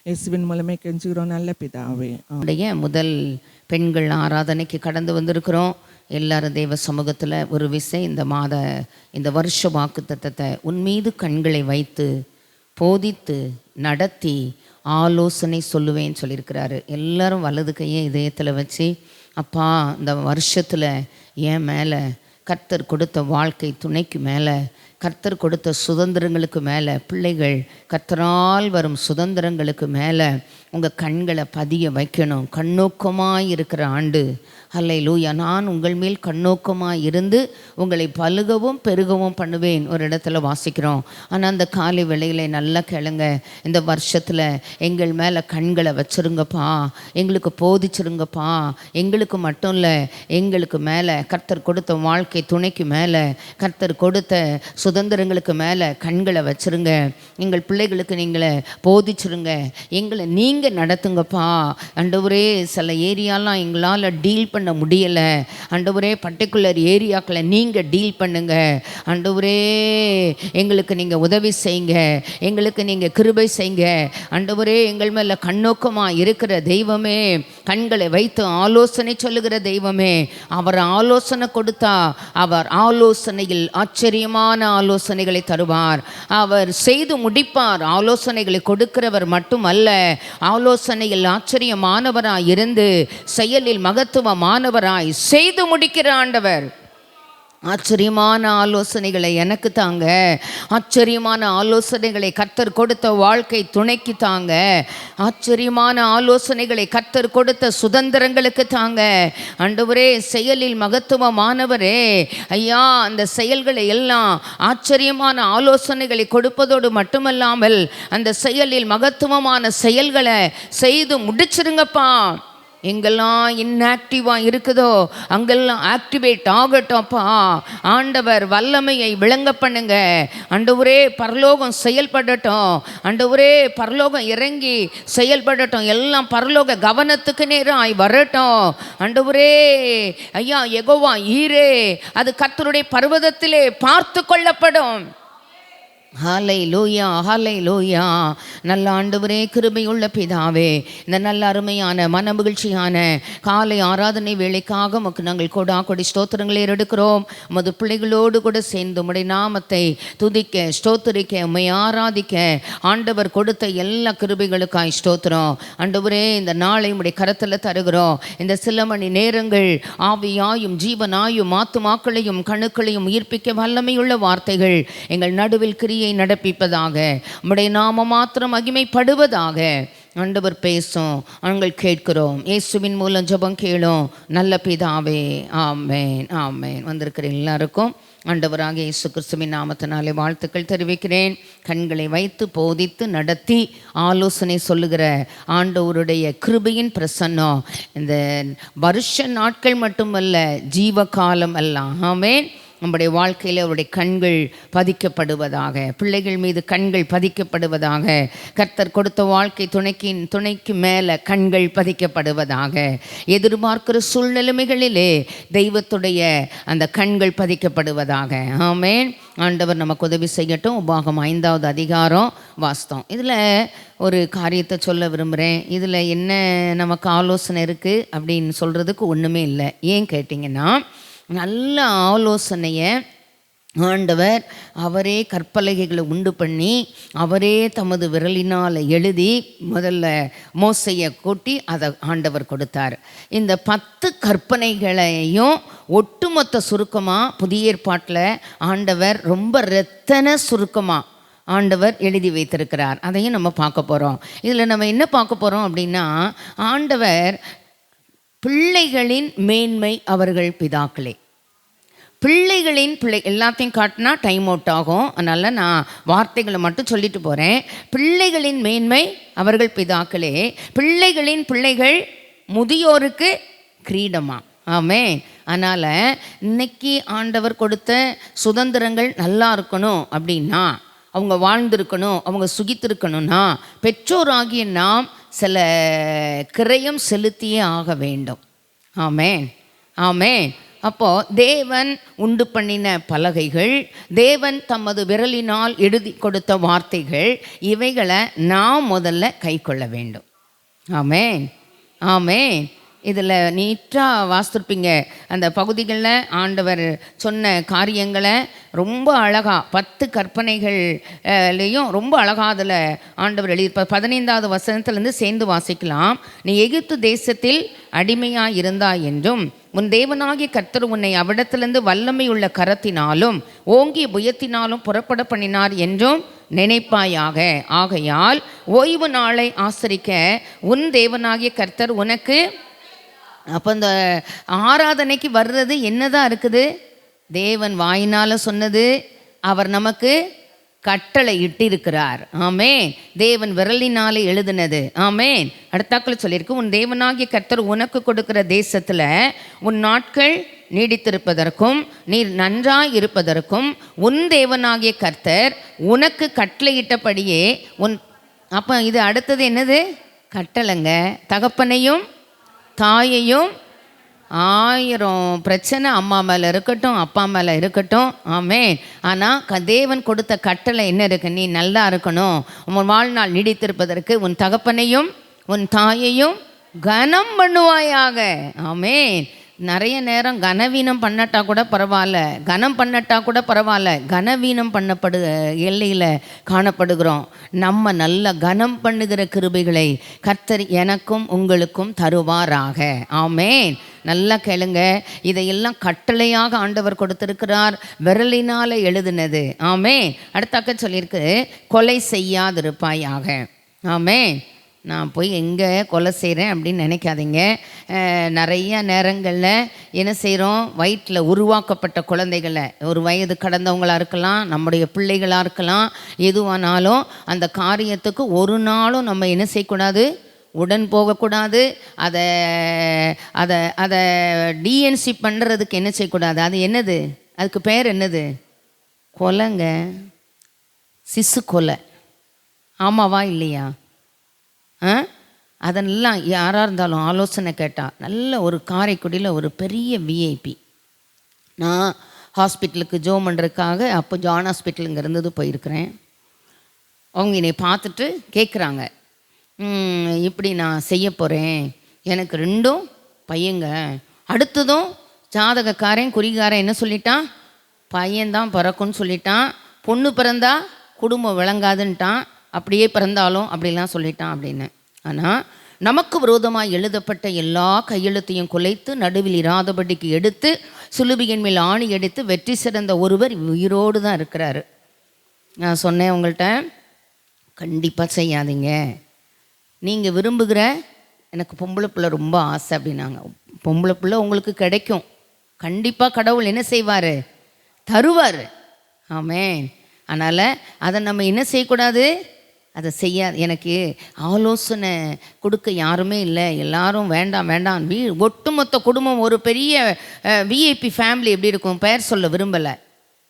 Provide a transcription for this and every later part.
இயேசுவின் மூலமே கெஞ்சுகிறோம் நல்ல பிதாவே. உடைய முதல் பெண்கள் ஆராதனைக்கு கடந்து வந்திருக்கிறோம். எல்லாரும் தேவ சமூகத்தில் ஒரு விசை இந்த வருஷ வாக்குத்தத்தத்தை உன் மீது கண்களை வைத்து போதித்து நடத்தி ஆலோசனை சொல்லுவேன்னு சொல்லியிருக்கிறாரு. எல்லாரும் வலது கையை இதயத்தில் வச்சு, அப்பா இந்த வருஷத்தில் என் மேலே கர்த்தர் கொடுத்த வாழ்க்கை துணைக்கு மேலே, கர்த்தர் கொடுத்த சுதந்திரங்களுக்கு மேலே, பிள்ளைகள் கர்த்தரால் வரும் சுதந்திரங்களுக்கு மேலே உங்கள் கண்களை பதிய வைக்கணும். கண்ணோக்கமாக இருக்கிற ஆண்டு, அல்லேலூயா. நான் உங்கள் மேல் கண்ணோக்கமாக இருந்து உங்களை பலுகவும் பெருகவும் பண்ணுவேன் ஒரு இடத்துல வாசிக்கிறோம். ஆனால் அந்த காலை வேளையில் நல்லா கேளுங்க, இந்த வருஷத்தில் எங்கள் மேலே கண்களை வச்சுருங்கப்பா, எங்களுக்கு போதிச்சிருங்கப்பா. எங்களுக்கு மட்டும் இல்லை, எங்களுக்கு மேலே கர்த்தர் கொடுத்த வாழ்க்கை துணைக்கு மேலே, கர்த்தர் கொடுத்த சுதந்திரங்களுக்கு மேலே கண்களை வச்சுருங்க. எங்கள் பிள்ளைகளுக்கு நீங்களை போதிச்சிருங்க, எங்களை நீங்கள் நடத்துங்கப்பா. ஆண்டவரே, சில ஏரியாலாம் எங்களால் டீல் பண்ண முடியலை. ஆண்டவரே, பர்டிகுலர் ஏரியாக்களை நீங்கள் டீல் பண்ணுங்க. ஆண்டவரே, எங்களுக்கு நீங்கள் உதவி செய்யுங்க, எங்களுக்கு நீங்கள் கிருபை செய்யுங்க. ஆண்டவரே, எங்கள் மேலே கண்ணோக்கமாக இருக்கிற தெய்வமே, கண்களை வைத்து ஆலோசனை சொல்லுகிற தெய்வமே, அவர் ஆலோசனை கொடுத்தா அவர் ஆலோசனையில் ஆச்சரியமான ஆலோசனைகளை தருவார். அவர் செய்து முடிப்பார். ஆலோசனைகளை கொடுக்கிறவர் மட்டுமல்ல, ஆலோசனையில் ஆச்சரியமானவராய் இருந்து செயலில் மகத்துவமானவராய் செய்து முடிக்கிற ஆண்டவர். ஆச்சரியமான ஆலோசனைகளை எனக்கு தாங்க, ஆச்சரியமான ஆலோசனைகளை கர்த்தர் கொடுத்த வாழ்க்கை துணைக்கு தாங்க, ஆச்சரியமான ஆலோசனைகளை கர்த்தர் கொடுத்த சுதந்திரங்களுக்கு தாங்க. ஆண்டவரே, செயலில் மகத்துவமானவரே, ஐயா, அந்த செயல்களை எல்லாம் ஆச்சரியமான ஆலோசனைகளை கொடுப்பதோடு மட்டுமல்லாமல் அந்த செயலில் மகத்துவமான செயல்களை செய்து முடிச்சிருங்கப்பா. எங்கெல்லாம் இன்ஆக்டிவாக இருக்குதோ அங்கெல்லாம் ஆக்டிவேட் ஆகட்டும்ப்பா. ஆண்டவர் வல்லமையை விளங்க பண்ணுங்க. ஆண்டவரே, பரலோகம் செயல்படட்டும். ஆண்டவரே, பரலோகம் இறங்கி செயல்படட்டும். எல்லாம் பரலோக கவனத்துக்கு நேராய் வரட்டும். ஆண்டவரே, ஐயா, யெகோவா ஈரே, அது கர்த்தருடைய பர்வதத்திலே பார்த்து கொள்ளப்படும். ஹல்லேலூயா, ஹல்லேலூயா. நல்ல ஆண்டவரே, கிருபையுள்ள பிதாவே, இந்த நல்ல அருமையான மனமகிழ்ச்சியான காலை ஆராதனை வேளைக்காக உமக்கு நாங்கள் கொடி ஸ்தோத்திரங்களை எடுக்கிறோம். உமது பிள்ளைகளோடு கூட சேர்ந்து உம்முடைய நாமத்தை துதிக்க, ஸ்தோத்திரிக்க, உம்மை ஆராதிக்க ஆண்டவர் கொடுத்த எல்லா கிருபைகளுக்காய் ஸ்தோத்திரம். ஆண்டவரே, இந்த நாளை உம்முடைய கரத்தில் தருகிறோம். இந்த சில மணி நேரங்கள் ஆவியாயும் ஜீவனாயும் ஆத்துமாக்களையும் கணுக்களையும் உயிர்ப்பிக்க வல்லமையுள்ள வார்த்தைகள் எங்கள் நடுவில் நடப்பிப்பதாக, உம்முடைய நாம மாத்திரம் மகிமைப்படுவதாக. ஆண்டவர் பேசும், நாங்கள் கேட்கிறோம். இயேசுவின் மூலம் ஜெபம் கேளும் நல்ல பிதாவே, ஆமென், ஆமென். வந்திருக்கிற எல்லாருக்கும் ஆண்டவராக இயேசு கிறிஸ்துவின் நாமத்தினாலே வாழ்த்துக்கள் தெரிவிக்கிறேன். கண்களை வைத்து போதித்து நடத்தி ஆலோசனை சொல்லுகிற ஆண்டவருடைய கிருபையின் பிரசன்னம் இந்த வருஷ நாட்கள் மட்டுமல்ல, ஜீவகாலம் எல்லாம், ஆமென், நம்முடைய வாழ்க்கையில் அவருடைய கண்கள் பதிக்கப்படுவதாக, பிள்ளைகள் மீது கண்கள் பதிக்கப்படுவதாக, கர்த்தர் கொடுத்த வாழ்க்கை துணைக்கு மேலே கண்கள் பதிக்கப்படுவதாக, எதிர்பார்க்கிற சூழ்நிலைமைகளிலே தெய்வத்துடைய அந்த கண்கள் பதிக்கப்படுவதாக. ஆமென். ஆண்டவர் நமக்கு உதவி செய்யட்டும். உபாகம் 5வது அதிகாரம் வாஸ்தவம். இதில் ஒரு காரியத்தை சொல்ல விரும்புகிறேன். இதில் என்ன நமக்கு ஆலோசனை இருக்குது அப்படின்னு சொல்கிறதுக்கு ஒன்றுமே இல்லை. ஏன் கேட்டிங்கன்னா, நல்ல ஆலோசனையை ஆண்டவர் அவரே கற்பலகைகளை உண்டு பண்ணி அவரே தமது விரலினால் எழுதி முதல்ல மோசையை கூட்டி அதை ஆண்டவர் கொடுத்தார். இந்த 10 கற்பனைகளையும் ஒட்டுமொத்த சுருக்கமாக புதிய ஏற்பாட்டில் ஆண்டவர் ரொம்ப ரத்தன சுருக்கமாக ஆண்டவர் எழுதி வைத்திருக்கிறார். அதையும் நம்ம பார்க்க போகிறோம். இதில் நம்ம என்ன பார்க்க போகிறோம் அப்படின்னா, ஆண்டவர் பிள்ளைகளின் மேன்மை அவர்கள் பிதாக்களே. பிள்ளைகளின் எல்லாத்தையும் காட்டினா டைம் அவுட் ஆகும். அதனால் நான் வார்த்தைகளை மட்டும் சொல்லிட்டு போகிறேன். பிள்ளைகளின் மேன்மை அவர்கள் பிதாக்களே, பிள்ளைகளின் பிள்ளைகள் முதியோருக்கு கிரீடமா. ஆமென். அதனால் இன்னைக்கு ஆண்டவர் கொடுத்த சுதந்திரங்கள் நல்லா இருக்கணும் அப்படின்னா, அவங்க வாழ்ந்திருக்கணும், அவங்க சுகித்திருக்கணும்னா, பெற்றோராகிய நாம் சில கிரயம் செலுத்தியே ஆக வேண்டும். ஆமென், ஆமென். அப்போ தேவன் உண்டு பண்ணின பலகைகள், தேவன் தமது விரலினால் எழுதி கொடுத்த வார்த்தைகள், இவைகளை நாம் முதல்ல கை கொள்ள வேண்டும். ஆமென், ஆமென். இதில் நீட்டாக வாசித்திருப்பீங்க. அந்த பகுதிகளில் ஆண்டவர் சொன்ன காரியங்களை ரொம்ப அழகாக 10 கற்பனைகள்லேயும் ரொம்ப அழகாக அதில் ஆண்டவர் எழுதியிருப்பார். 15வது வசனத்துலேருந்து சேர்ந்து வாசிக்கலாம். நீ எகிப்து தேசத்தில் அடிமையாக இருந்தாய் என்றும் உன் தேவனாகிய கர்த்தர் உன்னை அவ்விடத்திலிருந்து வல்லமை உள்ள கரத்தினாலும் ஓங்கிய புயத்தினாலும் புறப்பட பண்ணினார் என்றும் நினைப்பாயாக. ஆகையால் ஓய்வு நாளை ஆசரிக்க உன் தேவனாகிய கர்த்தர் உனக்கு. அப்போ இந்த ஆராதனைக்கு வர்றது என்னதான் இருக்குது? தேவன் வாயினால் சொன்னது, அவர் நமக்கு கட்டளை இட்டிருக்கிறார். ஆமென். தேவன் விரலினாலே எழுதினது. ஆமென். அடுத்தாக்கள் சொல்லியிருக்கு, உன் தேவனாகிய கர்த்தர் உனக்கு கொடுக்கிற தேசத்தில் உன் நாட்கள் நீடித்திருப்பதற்கும் நீர் நன்றாய் இருப்பதற்கும் உன் தேவனாகிய கர்த்தர் உனக்கு கட்டளையிட்டபடியே உன். அப்போ இது அடுத்தது என்னது? கட்டளைங்க. தகப்பனையும் தாயையும் 1000 பிரச்சனை அம்மா மேலே இருக்கட்டும், அப்பா மேலே இருக்கட்டும். ஆமென். ஆனால் தேவன் கொடுத்த கட்டளை என்ன இருக்கு? நீ நல்லா இருக்கணும், உன் வாழ்நாள் நீடித்திருப்பதற்கு உன் தகப்பனையும் உன் தாயையும் கனம் பண்ணுவாயாக. ஆமென். நிறைய நேரம் கனவீனம் பண்ணட்டா கூட பரவாயில்ல, கனம் பண்ணட்டா கூட பரவாயில்ல, கனவீனம் பண்ணப்படு எல்லையில் காணப்படுகிறோம். நம்ம நல்ல கனம் பண்ணுகிற கிருபைகளை கர்த்தர் எனக்கும் உங்களுக்கும் தருவாராக. ஆமென். நல்லா கேளுங்க. இதையெல்லாம் கட்டளையாக ஆண்டவர் கொடுத்திருக்கிறார், விரலினால் எழுதினது. ஆமென். அடுத்தாக்க சொல்லியிருக்கு, கொலை செய்யாதிருப்பாயாக. ஆமென். நான் போய் எங்கே கொலை செய்கிறேன் அப்படின்னு நினைக்காதீங்க. நிறைய நேரங்களில் என்ன செய்கிறோம்? வயிற்றில் உருவாக்கப்பட்ட குழந்தைகளை, ஒரு வயது கடந்தவங்களாக இருக்கலாம், நம்முடைய பிள்ளைகளாக இருக்கலாம், எதுவானாலும் அந்த காரியத்துக்கு ஒரு நாளும் நம்ம என்ன செய்யக்கூடாது? உடன் போகக்கூடாது. அதை அதை அதை டிஎன்சி பண்ணுறதுக்கு என்ன செய்யக்கூடாது? அது என்னது? அதுக்கு பேர் என்னது? கொலைங்க. சிசு கொலை. ஆமாவா இல்லையா? அதெல்லாம் யாராக இருந்தாலும் ஆலோசனை கேட்டால், நல்ல ஒரு காரைக்குடியில் ஒரு பெரிய விஐபி, நான் ஹாஸ்பிட்டலுக்கு ஜோம் பண்ணுறதுக்காக அப்போ ஜான் ஹாஸ்பிட்டல் இங்கே இருந்தது போயிருக்கிறேன். அவங்க என்னை பார்த்துட்டு கேட்குறாங்க, இப்படி நான் செய்ய போகிறேன், எனக்கு 2 பையங்க. அடுத்ததும் ஜாதகக்காரன் குறிகாரன் என்ன சொல்லிட்டான்? பையன்தான் பிறக்கும்னு சொல்லிட்டான். பொண்ணு பிறந்தா குடும்பம் விளங்காதுன்ட்டான். அப்படியே பிறந்தாலும் அப்படிலாம் சொல்லிட்டான் அப்படின்னு. ஆனால் நமக்கு விரோதமாக எழுதப்பட்ட எல்லா கையெழுத்தையும் குலைத்து நடுவில் இராதபடிக்கு எடுத்து சுலுபியின் மேல் ஆணி எடுத்து வெற்றி சிறந்த ஒருவர் உயிரோடு தான் இருக்கிறாரு. நான் சொன்னேன் உங்கள்கிட்ட, கண்டிப்பாக செய்யாதீங்க. நீங்கள் விரும்புகிற, எனக்கு பொம்பளை பிள்ளை ரொம்ப ஆசை அப்படின்னாங்க. பொம்பளை பிள்ளை உங்களுக்கு கிடைக்கும். கண்டிப்பாக கடவுள் என்ன செய்வார்? தருவார். ஆமென். அதனால் அதை நம்ம என்ன செய்யக்கூடாது? அதை செய்யாது. எனக்கு ஆலோசனை கொடுக்க யாருமே இல்லை, எல்லாரும் வேண்டாம் வேண்டாம். ஒட்டுமொத்த குடும்பம் ஒரு பெரிய விஐபி ஃபேமிலி எப்படி இருக்கும்? பெயர் சொல்ல விரும்பலை.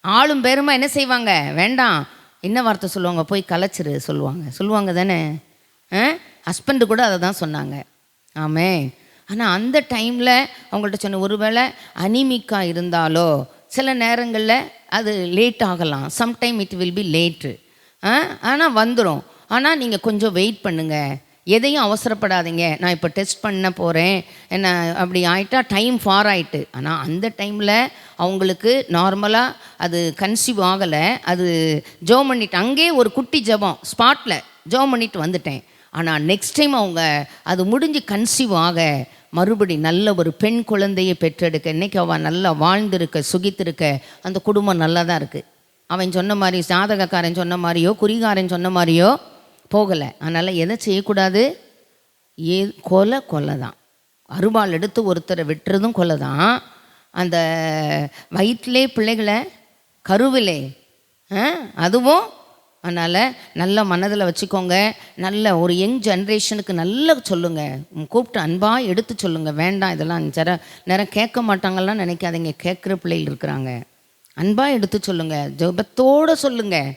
ஆளும் பேருமா என்ன செய்வாங்க? வேண்டாம். என்ன வார்த்தை சொல்லுவாங்க? போய் கலைச்சிரு சொல்லுவாங்க தானே. ஹஸ்பண்டு கூட அதை தான் சொன்னாங்க. ஆமென். ஆனால் அந்த டைமில் அவங்கள்ட்ட சொன்ன, ஒருவேளை அனிமிக்காக இருந்தாலோ சில நேரங்களில் அது லேட் ஆகலாம். Sometime it will be late. ஆனால் வந்துடும். ஆனால் நீங்கள் கொஞ்சம் வெயிட் பண்ணுங்கள், எதையும் அவசரப்படாதீங்க. நான் இப்போ டெஸ்ட் பண்ண போகிறேன், என்ன அப்படி ஆகிட்டா டைம் ஃபார் ஆகிட்டு. ஆனால் அந்த டைமில் அவங்களுக்கு நார்மலாக அது கன்சீவ் ஆகலை. அது ஜோம் பண்ணிட்டு, அங்கேயே ஒரு குட்டி ஜபம் ஸ்பாட்டில் ஜோம் பண்ணிட்டு வந்துட்டேன். ஆனால் நெக்ஸ்ட் டைம் அவங்க அது முடிஞ்சு கன்சீவ் ஆக மறுபடி நல்ல ஒரு பெண் குழந்தையை பெற்றெடுக்க, இன்றைக்கி அவள் நல்லா வாழ்ந்திருக்க, சுகித்திருக்க, அந்த குடும்பம் நல்லா தான் இருக்குது. அவன் சொன்ன மாதிரி, ஜாதகக்காரன் சொன்ன மாதிரியோ குறிகாரன் சொன்ன மாதிரியோ போகலை. அதனால் எதை செய்யக்கூடாது? கொலை தான். அருவாள் எடுத்து ஒருத்தரை வெட்டுறதும் கொலை தான். அந்த வயிற்றிலே பிள்ளைகளை கருவிலே அதுவும். அதனால் நல்ல மனதில் வச்சுக்கோங்க. நல்ல ஒரு யங் ஜென்ரேஷனுக்கு நல்ல சொல்லுங்கள், கூப்பிட்டு அன்பாக எடுத்து சொல்லுங்கள். வேண்டாம் இதெல்லாம் நேரம் கேட்க மாட்டாங்கலாம் நினைக்காதீங்க. கேட்குற பிள்ளைகள் இருக்கிறாங்க. அன்பாக எடுத்து சொல்லுங்கள், ஜெபத்தோடு சொல்லுங்கள்.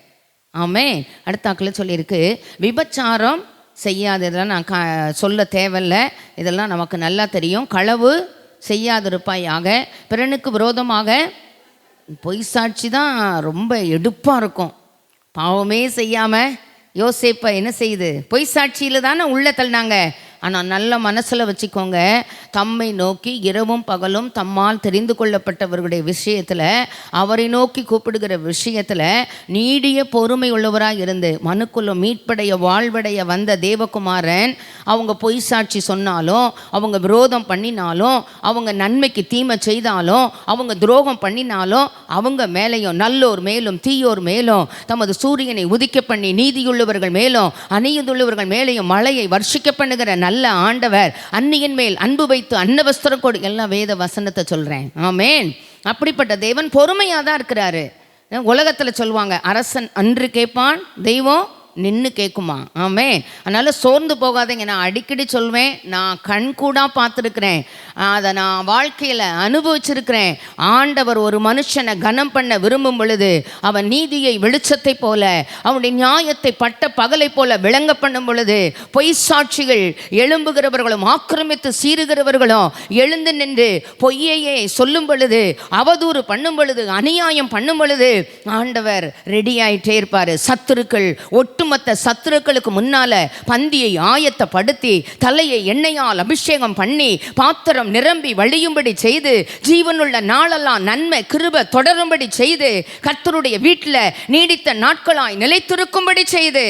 ஆமென். அடுத்தாக்கில் சொல்லியிருக்கு, விபச்சாரம் செய்யாததெல்லாம் நான் சொல்ல தேவையில்லை, இதெல்லாம் நமக்கு நல்லா தெரியும். களவு செய்யாதிருப்பாயாக. பிறனுக்கு விரோதமாக பொய் சாட்சி தான் ரொம்ப எடுப்பாக இருக்கும். பாவமே செய்யாமல் யோசேப்பை என்ன செய்யுது? பொய் சாட்சியில் தானே உள்ள தள்ளினாங்க. ஆனால் நல்ல மனசில் வச்சுக்கோங்க, தம்மை நோக்கி இரவும் பகலும் தம்மால் தெரிந்து கொள்ளப்பட்டவர்களுடைய விஷயத்தில், அவரை நோக்கி கூப்பிடுகிற விஷயத்தில் நீடிய பொறுமை உள்ளவராக இருந்து மனுக்குள்ள மீட்படைய வாழ்வடைய வந்த தேவகுமாரன் அவங்க பொய் சாட்சி சொன்னாலும், அவங்க விரோதம் பண்ணினாலும், அவங்க நன்மைக்கு தீமை செய்தாலும், அவங்க துரோகம் பண்ணினாலும், அவங்க மேலேயும் நல்லோர் மேலும் தீயோர் மேலும் தமது சூரியனை உதிக்க பண்ணி நீதியுள்ளவர்கள் மேலும் அநீதியுள்ளவர்கள் மேலேயும் மழையை வர்ஷிக்க பண்ணுகிற நல்ல ஆண்டவர், அந்நியன் மேல் அன்பு வைத்து அன்னவஸ்திரம் கொடு. எல்லாம் வேத வசனத்தை சொல்றேன். ஆமென். அப்படிப்பட்ட தேவன் பொறுமையாக தான் இருக்கிறாரு. உலகத்தில் சொல்லுவாங்க, அரசன் அன்று கேட்பான், தெய்வம் நின்று கேட்குமா. ஆமென். அதனால் சோர்ந்து போகாதீங்க. நான் அடிக்கடி சொல்வேன், நான் கண்கூடாக பார்த்துருக்கிறேன், அதை நான் வாழ்க்கையில் அனுபவிச்சிருக்கிறேன். ஆண்டவர் ஒரு மனுஷனை கனம் பண்ண விரும்பும் பொழுது அவன் நீதியை வெளிச்சத்தை போல, அவனுடைய நியாயத்தை பட்ட பகலை போல விளங்க பண்ணும் பொழுது, பொய் சாட்சிகள் எழும்புகிறவர்களும் ஆக்கிரமித்து சீறுகிறவர்களும் எழுந்து நின்று பொய்யையே சொல்லும் பொழுது, அவதூறு பண்ணும் பொழுது, அநியாயம் பண்ணும் பொழுது ஆண்டவர் ரெடி ஆயிட்டே இருப்பார். சத்துருக்கள் ஒட்டுமொத்த சத்துருக்களுக்கு முன்னால பந்தியை ஆயத்தப்படுத்தி தலையை எண்ணெயால் அபிஷேகம் பண்ணி பாத்திரம் நிரம்பி வழியும்படி செய்து, ஜீவனுள்ள நாளெல்லாம் நன்மை கிருபை தொடரும்படி செய்து, கர்த்தருடைய வீட்டில் நீடித்த நாட்களாய் நிலைத்திருக்கும்படி செய்து,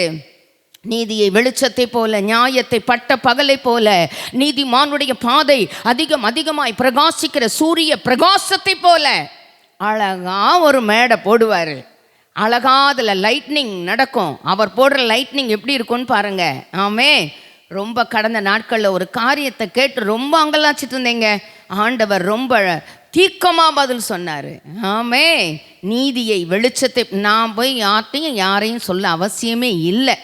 நீதியை வெளிச்சத்தை போல நியாயத்தை பட்ட பகலை போல நீதிமானுடைய பாதை அதிகமாய் பிரகாசிக்கிற சூரிய பிரகாசத்தை போல அழகா ஒரு மேடை போடுவார். அழகா அதில் லைட்னிங் நடக்கும். அவர் போடுற லைட்னிங் எப்படி இருக்கும்னு பாருங்க. ஆமே. ரொம்ப கடந்த நாட்களில் ஒரு காரியத்தை கேட்டு ரொம்ப அங்கலாச்சிட்டு இருந்தேங்க. ஆண்டவர் ரொம்ப தீர்க்கமாக பதில் சொன்னார். ஆமே. நீதியை வெளிச்சத்தை நான் போய் யாரையும் சொல்ல அவசியமே இல்லை.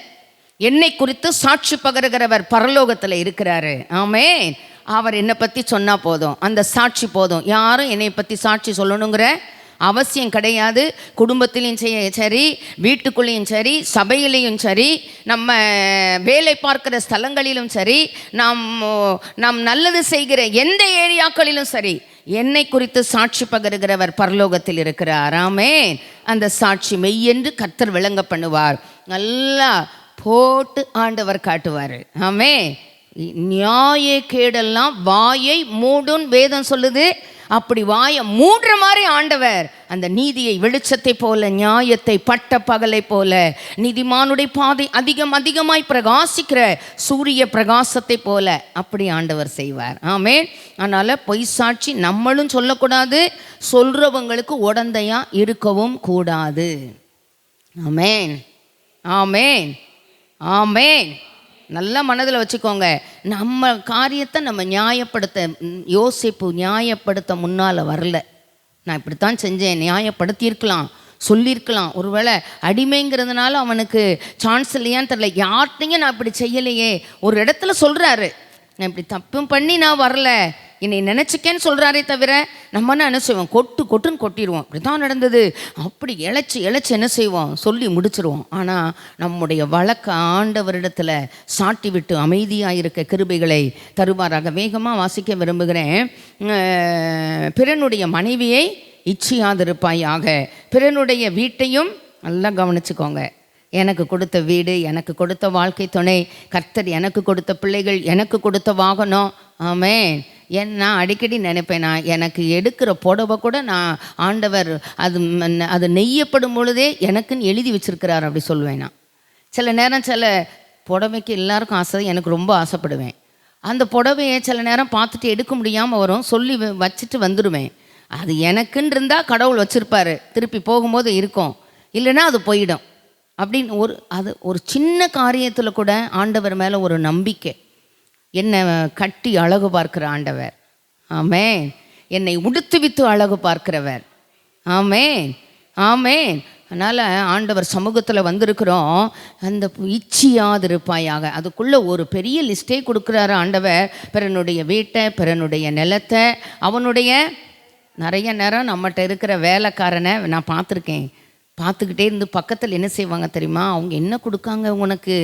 என்னை குறித்து சாட்சி பகருகிறவர் பரலோகத்தில் இருக்கிறாரு. ஆமே. அவர் என்னை பற்றி சொன்னால் போதும், அந்த சாட்சி போதும். யாரும் என்னை பற்றி சாட்சி சொல்லணுங்கிற அவசியம் கிடையாது. குடும்பத்திலையும் சரி, வீட்டுக்குள்ளேயும் சரி, சபையிலையும் சரி, நம்ம வேலை பார்க்கிற ஸ்தலங்களிலும் சரி, நாம் நல்லது செய்கிற எந்த ஏரியாக்களிலும் சரி, என்னை குறித்து சாட்சி பகருகிறவர் பரலோகத்தில் இருக்கிறார். ஆமென். அந்த சாட்சி மெய்யென்று கர்த்தர் விளங்க பண்ணுவார். நல்லா போட்டு ஆண்டவர் காட்டுவார். ஆமென். நியாய கேடெல்லாம் வாயை மூடும் வேதம் சொல்லுது. அப்படி வாயை மூடுற மாதிரி ஆண்டவர் அந்த நீதியை வெளிச்சத்தை போல நியாயத்தை பட்ட பகலை போல நீதிமானுடைய பாதை அதிகமாய் பிரகாசிக்கிற சூரிய பிரகாசத்தை போல அப்படி ஆண்டவர் செய்வார். ஆமென். அதனால் பொய் சாட்சி நம்மளும் சொல்லக்கூடாது, சொல்றவங்களுக்கு உடந்தையா இருக்கவும் கூடாது. ஆமென். ஆமென். ஆமென். நல்ல மனதில் வச்சுக்கோங்க. நம்ம காரியத்தை நம்ம நியாயப்படுத்த, யோசிப்பு நியாயப்படுத்த முன்னால் வரல. நான் இப்படித்தான் செஞ்சேன், நியாயப்படுத்தியிருக்கலாம், சொல்லியிருக்கலாம். ஒருவேளை அடிமைங்கிறதுனால அவனுக்கு சான்ஸ் இல்லையான்னு தெரியல. யார்கிட்டையும் நான் இப்படி செய்யலையே. ஒரு இடத்துல சொல்கிறாரு, நான் இப்படி தப்பும் பண்ணி நான் வரல, என்னை நினச்சிக்கேன்னு சொல்கிறாரே தவிர நம்ம என்ன செய்வோம், கொட்டுன்னு கொட்டிடுவோம். இப்படி தான் நடந்தது, அப்படி இழைச்சி என்ன செய்வோம், சொல்லி முடிச்சிருவோம். ஆனால் நம்முடைய வழக்க ஆண்டவரிடத்தில் சாட்டி விட்டு அமைதியாக இருக்க கிருபைகளை தருவாராக. வேகமாக வாசிக்க விரும்புகிறேன். பிறனுடைய மனைவியை இச்சியாதிருப்பாயாக, பிறனுடைய வீட்டையும் நல்லா கவனிச்சுக்கோங்க. எனக்கு கொடுத்த வீடு, எனக்கு கொடுத்த வாழ்க்கை துணை, கர்த்தர் எனக்கு கொடுத்த பிள்ளைகள், எனக்கு கொடுத்த வாகனம். ஆமென். நான் அடிக்கடி நினைப்பேன், நான் எனக்கு எடுக்கிற புடவை கூட நான் ஆண்டவர் அது நெய்யப்படும் பொழுதே எனக்குன்னு எழுதி வச்சிருக்கிறார் அப்படி சொல்லுவேன். நான் சில நேரம் சில புடவைக்கு எல்லாருக்கும் ஆசை, எனக்கு ரொம்ப ஆசைப்படுவேன். அந்த புடவையை சில நேரம் பார்த்துட்டு எடுக்க முடியாமல் வரும், சொல்லி வச்சுட்டு வந்துடுவேன். அது எனக்குன்னு இருந்தால் கடவுள் வச்சுருப்பார், திருப்பி போகும்போது இருக்கும், இல்லைன்னா அது போயிடும் அப்படின்னு ஒரு சின்ன காரியத்தில் கூட ஆண்டவர் மேலே ஒரு நம்பிக்கை. என்னை கட்டி அழகு பார்க்கிற ஆண்டவர். ஆமென். என்னை உடுத்துவித்து அழகு பார்க்கிறவர். ஆமென். ஆமென். அதனால் ஆண்டவர் சமூகத்தில் வந்திருக்கிறோம். அந்த இச்சியாதிருப்பாயாக, அதுக்குள்ளே ஒரு பெரிய லிஸ்ட்டே கொடுக்குறாரு ஆண்டவர். பிறனுடைய வீட்டை, பிறனுடைய நிலத்தை, அவனுடைய நிறைய நேரம் நம்மகிட்ட இருக்கிற வேலைக்காரனை நான் பார்த்துருக்கேன். பார்த்துக்கிட்டே இருந்து பக்கத்தில் என்ன செய்வாங்க தெரியுமா? அவங்க என்ன கொடுக்காங்க உனக்கு,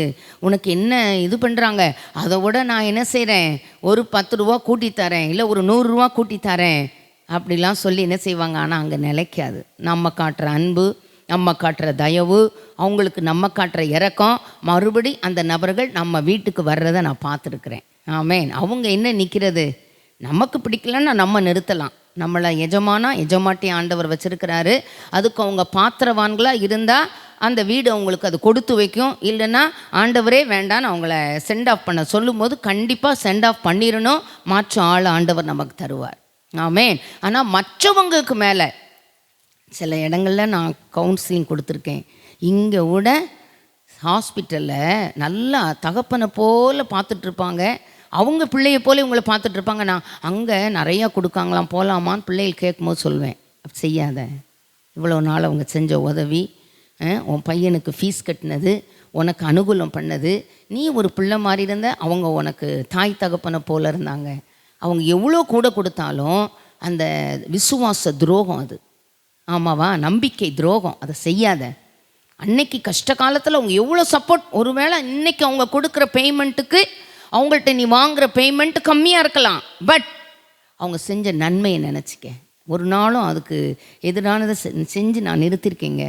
உனக்கு என்ன இது பண்ணுறாங்க, அதை விட நான் என்ன செய்கிறேன், ஒரு 10 ரூபா கூட்டி தரேன், இல்லை ஒரு 100 ரூபா கூட்டி தரேன் அப்படிலாம் சொல்லி என்ன செய்வாங்க. ஆனால் அங்கே நிலைக்காது. நம்ம காட்டுற அன்பு, நம்ம காட்டுற தயவு, அவங்களுக்கு நம்ம காட்டுற இரக்கம், மறுபடி அந்த நபர்கள் நம்ம வீட்டுக்கு வர்றதை நான் பார்த்துருக்குறேன். ஆமேன். அவங்க என்ன நிற்கிறது, நமக்கு பிடிக்கலன்னா நம்ம நிறுத்தலாம். நம்மளை எஜமாட்டி ஆண்டவர் வச்சுருக்கிறாரு. அதுக்கு அவங்க பாத்திரவான்களாக இருந்தால் அந்த வீடு அவங்களுக்கு அது கொடுத்து வைக்கும். இல்லைன்னா ஆண்டவரே வேண்டான்னு அவங்கள சென்ட் ஆஃப் பண்ண சொல்லும் போது கண்டிப்பாக சென்ட் ஆஃப் பண்ணிடணும். மாற்று ஆள் ஆண்டவர் நமக்கு தருவார். ஆமேன். ஆனால் மற்றவங்களுக்கு மேலே சில இடங்களில் நான் கவுன்சிலிங் கொடுத்துருக்கேன். இங்கே விட ஹாஸ்பிட்டலில் நல்லா தகப்பனை போல் பார்த்துட்ருப்பாங்க, அவங்க பிள்ளையை போல இவங்களை பார்த்துட்ருப்பாங்க. நான் அங்கே நிறையா கொடுக்காங்களாம், போகலாமான்னு பிள்ளைகள் கேட்கும்போது சொல்வேன், செய்யாத. இவ்வளோ நாள் அவங்க செஞ்ச உதவி, உன் பையனுக்கு ஃபீஸ் கட்டினது, உனக்கு அனுகூலம் பண்ணது, நீ ஒரு பிள்ளை மாதிரி இருந்த, அவங்க உனக்கு தாய் தகப்பனை போல இருந்தாங்க. அவங்க எவ்வளோ கூட கொடுத்தாலும் அந்த விசுவாச துரோகம் அது. ஆமாவா? நம்பிக்கை துரோகம். அதை செய்யாத. அன்னைக்கு கஷ்ட காலத்தில் அவங்க எவ்வளோ சப்போர்ட், ஒருவேளை இன்றைக்கி அவங்க கொடுக்குற பேமெண்ட்டுக்கு அவங்கள்ட்ட நீ வாங்குகிற பேமெண்ட் கம்மியாக இருக்கலாம், பட் அவங்க செஞ்ச நன்மையை நினச்சிக்க. ஒரு நாளும் அதுக்கு எதிரானதை செஞ்சு நான் நிறுத்தியிருக்கேங்க.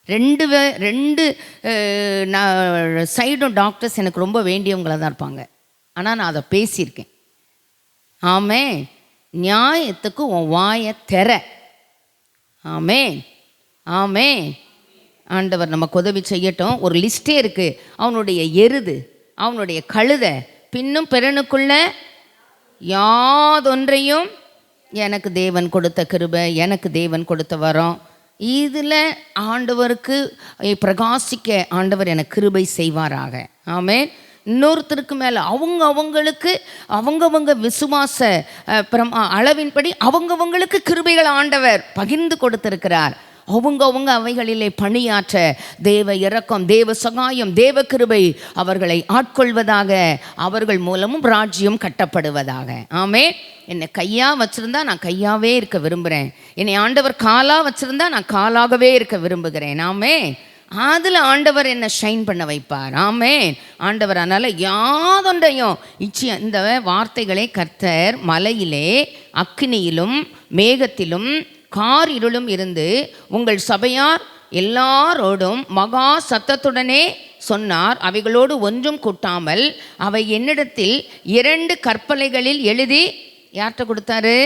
ரெண்டு சைடும் டாக்டர்ஸ் எனக்கு ரொம்ப வேண்டியவங்களாக தான் இருப்பாங்க. ஆனால் நான் அதை பேசியிருக்கேன். ஆமே, நியாயத்துக்கு உன் வாயை தெற. ஆமே ஆமே. ஆண்டவர் நமக்கு உதவி செய்யட்டும். ஒரு லிஸ்ட்டே இருக்குது. அவனுடைய எருது, அவனுடைய கழுதை, பின்னும் பிறனுக்குள்ள யாதொன்றையும் எனக்கு தேவன் கொடுத்த கிருபை, எனக்கு தேவன் கொடுத்த வரம், இதில் ஆண்டவருக்கு பிரகாசிக்க ஆண்டவர் எனக்கு கிருபை செய்வாராக. ஆமென். இன்னொருத்தருக்கு மேலே அவங்களுக்கு அவங்கவங்க விசுவாச அளவின்படி அவங்கவங்களுக்கு கிருபைகள் ஆண்டவர் பகிர்ந்து கொடுத்திருக்கிறார். அவங்க அவைகளிலே பணியாற்ற தேவ இரக்கம், தேவ சகாயம், தேவ கிருபை அவர்களை ஆட்கொள்வதாக, அவர்கள் மூலமும் ராஜ்யம் கட்டப்படுவதாக. ஆமே. என்னை கையாக வச்சுருந்தா நான் கையாகவே இருக்க விரும்புகிறேன். என்னை ஆண்டவர் காலாக வச்சுருந்தா நான் காலாகவே இருக்க விரும்புகிறேன். ஆமே. அதில் ஆண்டவர் என்னை ஷைன் பண்ண வைப்பார். ஆமே. ஆண்டவர் அதனால் யாதொன்றையும் இந்த வார்த்தைகளை கர்த்தர் மலையிலே அக்கினியிலும் மேகத்திலும் கார் இருளும் இருந்து உங்கள் சபையார் எல்லாரோடும் மகா சத்தத்துடனே சொன்னார். அவைகளோடு ஒன்றும் கூட்டாமல் அவை என்னிடத்தில் 2 கற்பலைகளில் எழுதி யார்கிட்ட கொடுத்தாரு?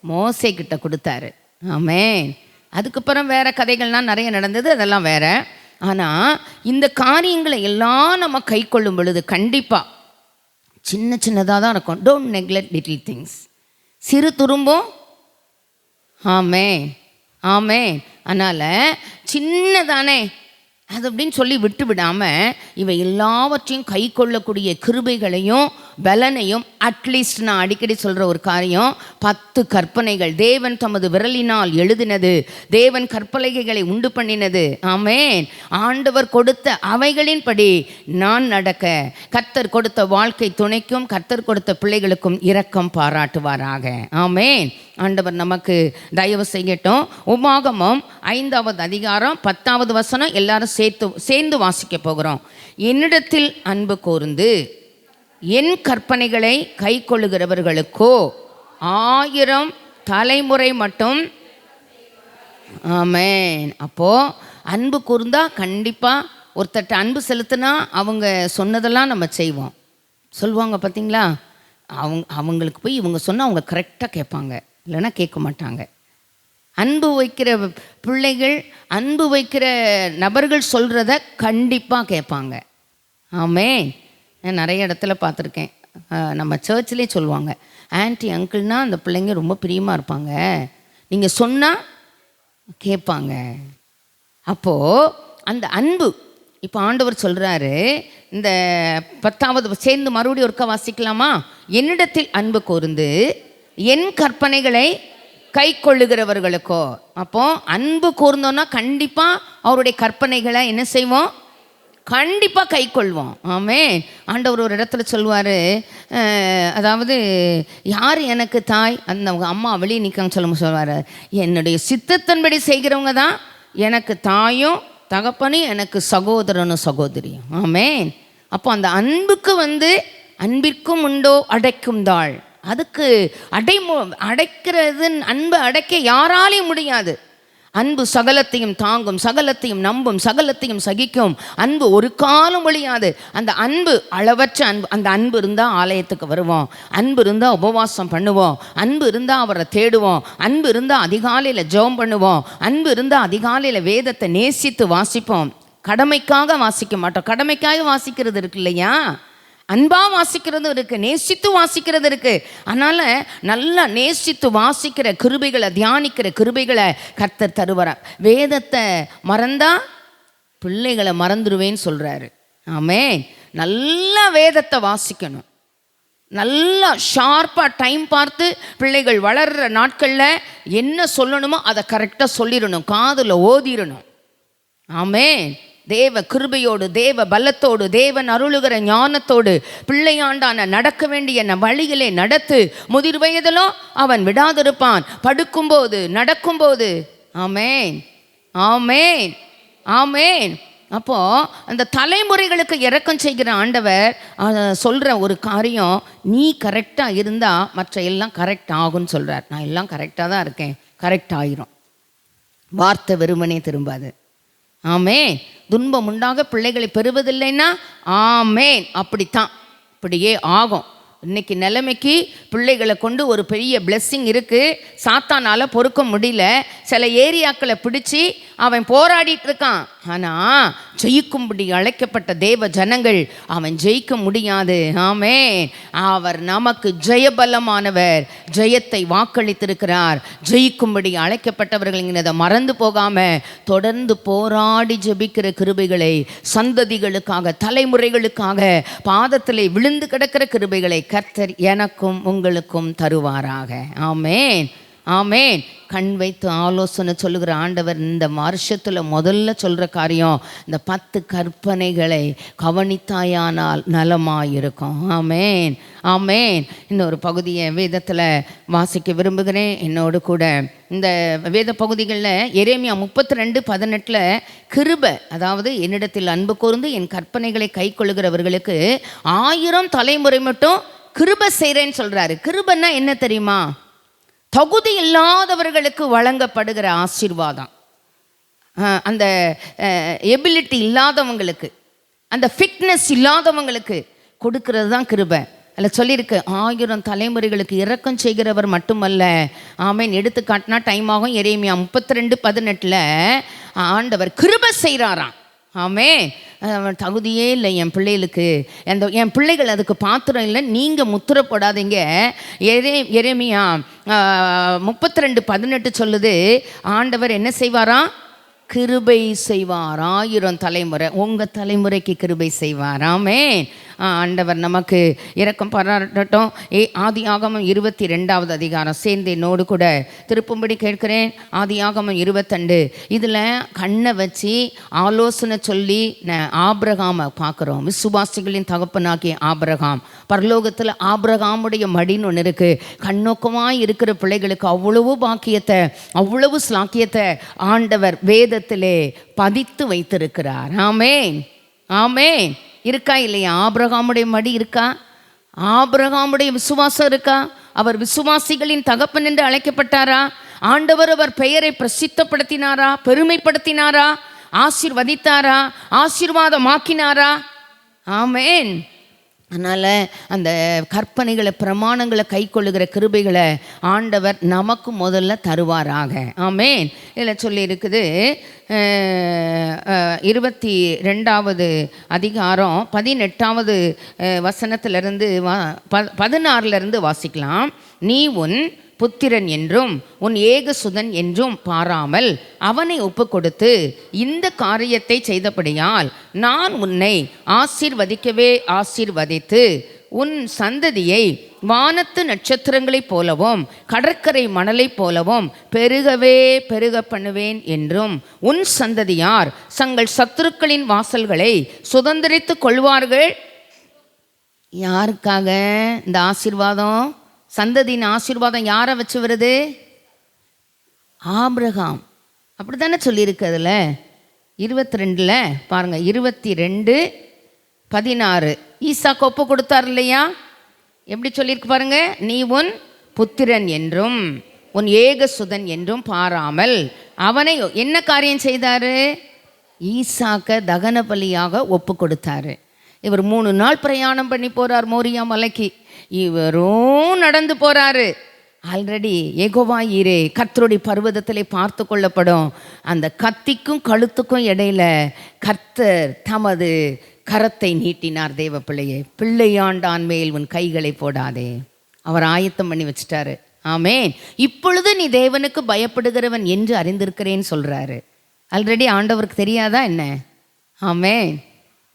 மோசே கிட்ட கொடுத்தாரு. ஆமென். அதுக்கப்புறம் வேறு கதைகள்லாம் நிறைய நடந்தது, அதெல்லாம் வேற. ஆனால் இந்த காரியங்களை எல்லாம் நம்ம கை கொள்ளும் பொழுது கண்டிப்பாக சின்னதாக தான் இருக்கும். Don't neglect little things. சிறு துரும்பும் ஆமே ஆமே. அதனால் சின்னதானே அது அப்படின்னு சொல்லி விட்டு விடாமல் இவை எல்லாவற்றையும் கை கொள்ளக்கூடிய கிருபைகளையும் பலனையும், அட்லீஸ்ட் நான் அடிக்கடி சொல்கிற ஒரு காரியம், 10 கற்பனைகள் தேவன் தமது விரலினால் எழுதினது, தேவன் கற்பனைகளை உண்டு பண்ணினது. ஆமேன். ஆண்டவர் கொடுத்த அவைகளின்படி நான் நடக்க கர்த்தர் கொடுத்த வாழ்க்கை துணைக்கும் கர்த்தர் கொடுத்த பிள்ளைகளுக்கும் இரக்கம் பாராட்டுவாராக. ஆமேன். ஆண்டவர் நமக்கு தயவு செய்யட்டும். உபாகமம் 5வது அதிகாரம் 10வது வசனம் எல்லாரும் சேர்ந்து வாசிக்க போகிறோம். என்னிடத்தில் அன்பு கூர்ந்து என் கற்பனைகளை கை கொள்ளுகிறவர்களுக்கோ 1000 தலைமுறை மட்டும். ஆமென். அப்போது அன்பு கூர்ந்தா கண்டிப்பாக ஒருத்தட்ட அன்பு செலுத்தினா அவங்க சொன்னதெல்லாம் நம்ம செய்வோம். சொல்லுவாங்க பார்த்தீங்களா? அவங்களுக்கு போய் இவங்க சொன்னால் அவங்க கரெக்டாக கேட்பாங்க, இல்லைன்னா கேட்க மாட்டாங்க. அன்பு வைக்கிற பிள்ளைகள், அன்பு வைக்கிற நபர்கள் சொல்கிறத கண்டிப்பாக கேட்பாங்க. ஆமென். நான் நிறைய இடத்துல பார்த்துருக்கேன். நம்ம சர்ச்சிலே சொல்லுவாங்க, ஆன்ட்டி அங்கிள்னால் அந்த பிள்ளைங்க ரொம்ப பிரியமாக இருப்பாங்க, நீங்கள் சொன்னால் கேட்பாங்க. அப்போது அந்த அன்பு, இப்போ ஆண்டவர் சொல்கிறாரு, இந்த 10வது சேர்ந்து மறுபடியும் ஒருக்கா வாசிக்கலாமா? என்னிடத்தில் அன்பு கூர்ந்து என் கற்பனைகளை கை கொள்ளுகிறவர்களுக்கோ. அப்போது அன்பு கூர்ந்தோன்னா கண்டிப்பாக அவருடைய கற்பனைகளை என்ன செய்வோம்? கண்டிப்பாக கை கொள்வோம். ஆமென். ஆண்டவர் ஒரு இடத்துல சொல்லுவார், அதாவது யார் எனக்கு தாய், அந்த அவங்க அம்மா வெளியே நிற்காங்க சொல்லுவார், என்னுடைய சித்தத்தின்படி செய்கிறவங்க தான் எனக்கு தாயும் தகப்பனும் எனக்கு சகோதரனும் சகோதரியும். ஆமென். அப்போ அந்த அன்புக்கு அன்பிற்கும் உண்டோ அடைக்கும் தாள். அதுக்கு அடைக்கிறது, அன்பை அடைக்க யாராலையும் முடியாது. அன்பு சகலத்தையும் தாங்கும், சகலத்தையும் நம்பும், சகலத்தையும் சகிக்கும். அன்பு ஒரு காலம் ஒழியாது. அந்த அன்பு அளவற்ற அன்பு. அந்த அன்பு இருந்தால் ஆலயத்துக்கு வருவோம், அன்பு இருந்தால் உபவாசம் பண்ணுவோம், அன்பு இருந்தால் அவரை தேடுவோம், அன்பு இருந்தால் அதிகாலையில் ஜெபம் பண்ணுவோம், அன்பு இருந்தால் அதிகாலையில் வேதத்தை நேசித்து வாசிப்போம். கடமைக்காக வாசிக்க மாட்டோம். கடமைக்காக வாசிக்கிறது இருக்கு இல்லையா, அன்பாக வாசிக்கிறதும் இருக்குது, நேசித்து வாசிக்கிறது இருக்குது. அதனால் நல்லா நேசித்து வாசிக்கிற கிருபைகளை, தியானிக்கிற கிருபைகளை கர்த்தர் தருவார். வேதத்தை மறந்தா பிள்ளைகளை மறந்துடுவேன்னு சொல்கிறாரு. ஆமென். நல்லா வேதத்தை வாசிக்கணும், நல்லா ஷார்ப்பாக டைம் பார்த்து பிள்ளைகள் வளர்கிற நாட்களில் என்ன சொல்லணுமோ அதை கரெக்டாக சொல்லிடணும், காதில் ஓதிடணும். ஆமென். தேவ கிருபையோடு, தேவ பலத்தோடு, தேவன் அருளுகிற ஞானத்தோடு பிள்ளையாண்டான நடக்க வேண்டிய வழியிலே நடத்து. முதிர் வயதிலும் அவன் விடாதிருப்பான், படுக்கும்போது நடக்கும்போது. ஆமென், ஆமென், ஆமென். அப்போது அந்த தலைமுறைகளுக்கு இரக்கம் செய்கிற ஆண்டவர் சொல்கிற ஒரு காரியம், நீ கரெக்டாக இருந்தால் மற்ற எல்லாம் கரெக்ட் ஆகும்னு சொல்கிறார். நான் எல்லாம் கரெக்டாக தான் இருக்கேன், கரெக்ட் ஆயிரும். வார்த்தை வெறுமனே திரும்பாது. ஆமென். துன்பம் உண்டாக பிள்ளைகளை பெறுவதில்லைன்னா ஆமென், அப்படித்தான், இப்படியே ஆகும். இன்னைக்கு நிலைமைக்கு பிள்ளைகளை கொண்டு ஒரு பெரிய பிளெஸ்ஸிங் இருக்குது. சாத்தானால் பொறுக்க முடியல. சில ஏரியாக்களை பிடிச்சி அவன் போராடிட்டு இருக்கான். ஆனால் ஜெயிக்கும்படி அழைக்கப்பட்ட தேவ ஜனங்கள் அவன் ஜெயிக்க முடியாது. ஆமென். அவர் நமக்கு ஜெயபலமானவர், ஜெயத்தை வாக்களித்திருக்கிறார். ஜெயிக்கும்படி அழைக்கப்பட்டவர்கள் மறந்து போகாமல் தொடர்ந்து போராடி ஜெபிக்கிற கிருபைகளை, சந்ததிகளுக்காக, தலைமுறைகளுக்காக பாதத்திலே விழுந்து கிடக்கிற கிருபைகளை கர்த்தர் எனக்கும் உங்களுக்கும் தருவாராக. ஆமென், ஆமென். கண் வைத்து ஆலோசனை சொல்லுகிற ஆண்டவர் இந்த வருஷத்தில் முதல்ல சொல்கிற காரியம், இந்த 10 கற்பனைகளை கவனித்தாயானால் நலமாயிருக்கும். ஆமென், ஆமென். இன்னொரு பகுதியை வேதத்தில் வாசிக்க விரும்புகிறேன் என்னோடு கூட. இந்த வேத பகுதிகளில் எரேமியா 32:18 கிருபை, அதாவது என்னிடத்தில் அன்பு கூர்ந்து என் கற்பனைகளை கை கொள்ளுகிறவர்களுக்கு 1000 தலைமுறை மட்டும் கிருபை செய்கிறேன்னு சொல்கிறாரு. கிருபைன்னா என்ன தெரியுமா? தகுதி இல்லாதவர்களுக்கு வழங்கப்படுகிற ஆசீர்வாதம். அந்த எபிலிட்டி இல்லாதவங்களுக்கு, அந்த ஃபிட்னஸ் இல்லாதவங்களுக்கு கொடுக்கறது தான் கிருபை. அதில் சொல்லியிருக்கு, 1000 தலைமுறைகளுக்கு இரக்கம் செய்கிறவர் மட்டுமல்ல. ஆமென். எடுத்துக்காட்டினா டைம் ஆகும். எரேமியா 32:18 ஆண்டவர் கிருபை செய்கிறாராம். ஆமென். தகுதியே இல்லை என் பிள்ளைகளுக்கு, என் பிள்ளைகள் அதுக்கு பாத்திரம் இல்லை, நீங்கள் முத்திர போடாதீங்க. எரேமியா 32:18 சொல்லுது, ஆண்டவர் என்ன செய்வாராம்? கிருபை செய்வார். 1000 தலைமுறை, உங்கள் தலைமுறைக்கு கிருபை செய்வார். ஆமென். ஆண்டவர் நமக்கு இரக்கம் பாராட்டட்டும். ஆதியாகமம் 22வது அதிகாரம் சேர்ந்து என்னோடு கூட திருப்பும்படி கேட்கிறேன். ஆதியாகமம் 22 இதில் கண்ணை வச்சு ஆலோசனை சொல்லி ஆபிரகாமை பார்க்குறோம். விசுவாசிகளின் தகப்பனாகிய ஆபிரகாம். பரலோகத்தில் ஆபிரகாமுடைய மடின்னு ஒன்று இருக்குது. கண்ணோக்கமாக இருக்கிற பிள்ளைகளுக்கு அவ்வளவு பாக்கியத்தை, அவ்வளவு ஸ்லாக்கியத்தை ஆண்டவர் வேதத்திலே பதித்து வைத்திருக்கிறார். ஆமென், ஆமென். இருக்கா இல்லையா? ஆபிரகாமுடைய மடி இருக்கா? ஆபிரகாமுடைய விசுவாசம் இருக்கா? அவர் விசுவாசிகளின் தகப்பன் என்று அழைக்கப்பட்டாரா? ஆண்டவர் அவர் பெயரை பிரசித்தப்படுத்தினாரா? பெருமைப்படுத்தினாரா? ஆசீர்வதித்தாரா? ஆசீர்வாதமாக்கினாரா? ஆமென். அதனால் அந்த கற்பனைகளை, பிரமாணங்களை கை கொள்ளுகிற கிருபைகளை ஆண்டவர் நமக்கு முதல்ல தருவாராக. ஆமென். இதில் சொல்லியிருக்குது 22வது அதிகாரம் 18வது வசனத்திலிருந்து 16லிருந்து வாசிக்கலாம். நீ உன் புத்திரன் என்றும் உன் ஏகசுதன் என்றும் பாராமல் அவனை ஒப்பு கொடுத்து இந்த காரியத்தை செய்தபடியால் நான் உன்னை ஆசீர்வதிக்கவே ஆசீர்வதித்து உன் சந்ததியை வானத்து நட்சத்திரங்களைப் போலவும் கடற்கரை மணலைப் போலவும் பெருகவே பெருக பண்ணுவேன் என்றும் உன் சந்ததியார் தங்கள் சத்துருக்களின் வாசல்களை சுதந்திரித்து கொள்வார்கள். யாருக்காக இந்த ஆசீர்வாதம்? சந்ததியின் ஆசீர்வாதம் யாரை வச்சு வருது? ஆபிரகாம். அப்படி தானே சொல்லியிருக்கு அதில் 22 பாருங்கள், 22:16 ஈசாக்கு ஒப்பு கொடுத்தார் இல்லையா? எப்படி சொல்லியிருக்கு பாருங்க, நீ உன் புத்திரன் என்றும் உன் ஏகசுதன் என்றும் பாராமல் அவனை என்ன காரியம் செய்தாரு? ஈசாக்க தகன பலியாக ஒப்பு கொடுத்தாரு. இவர் 3 நாள் பிரயாணம் பண்ணி போறார் மோரியா மலைக்கு. இவரும் நடந்து போறாரு. ஆல்ரெடி யெகோவா ஈரே கர்த்தருடைய பர்வதத்திலே பார்த்து கொள்ளப்படும் அந்த கத்திக்கும் கழுத்துக்கும் இடையில கர்த்தர் தமது கரத்தை நீட்டினார். தேவ பிள்ளையே, பிள்ளையாண்டான் மேல் உன் கைகளை போடாதே. அவர் ஆயத்தம் பண்ணி வச்சுட்டாரு. ஆமேன். இப்பொழுது நீ தேவனுக்கு பயப்படுகிறவன் என்று அறிந்திருக்கிறேன்னு சொல்றாரு. ஆல்ரெடி ஆண்டவருக்கு தெரியாதா என்ன? ஆமேன்,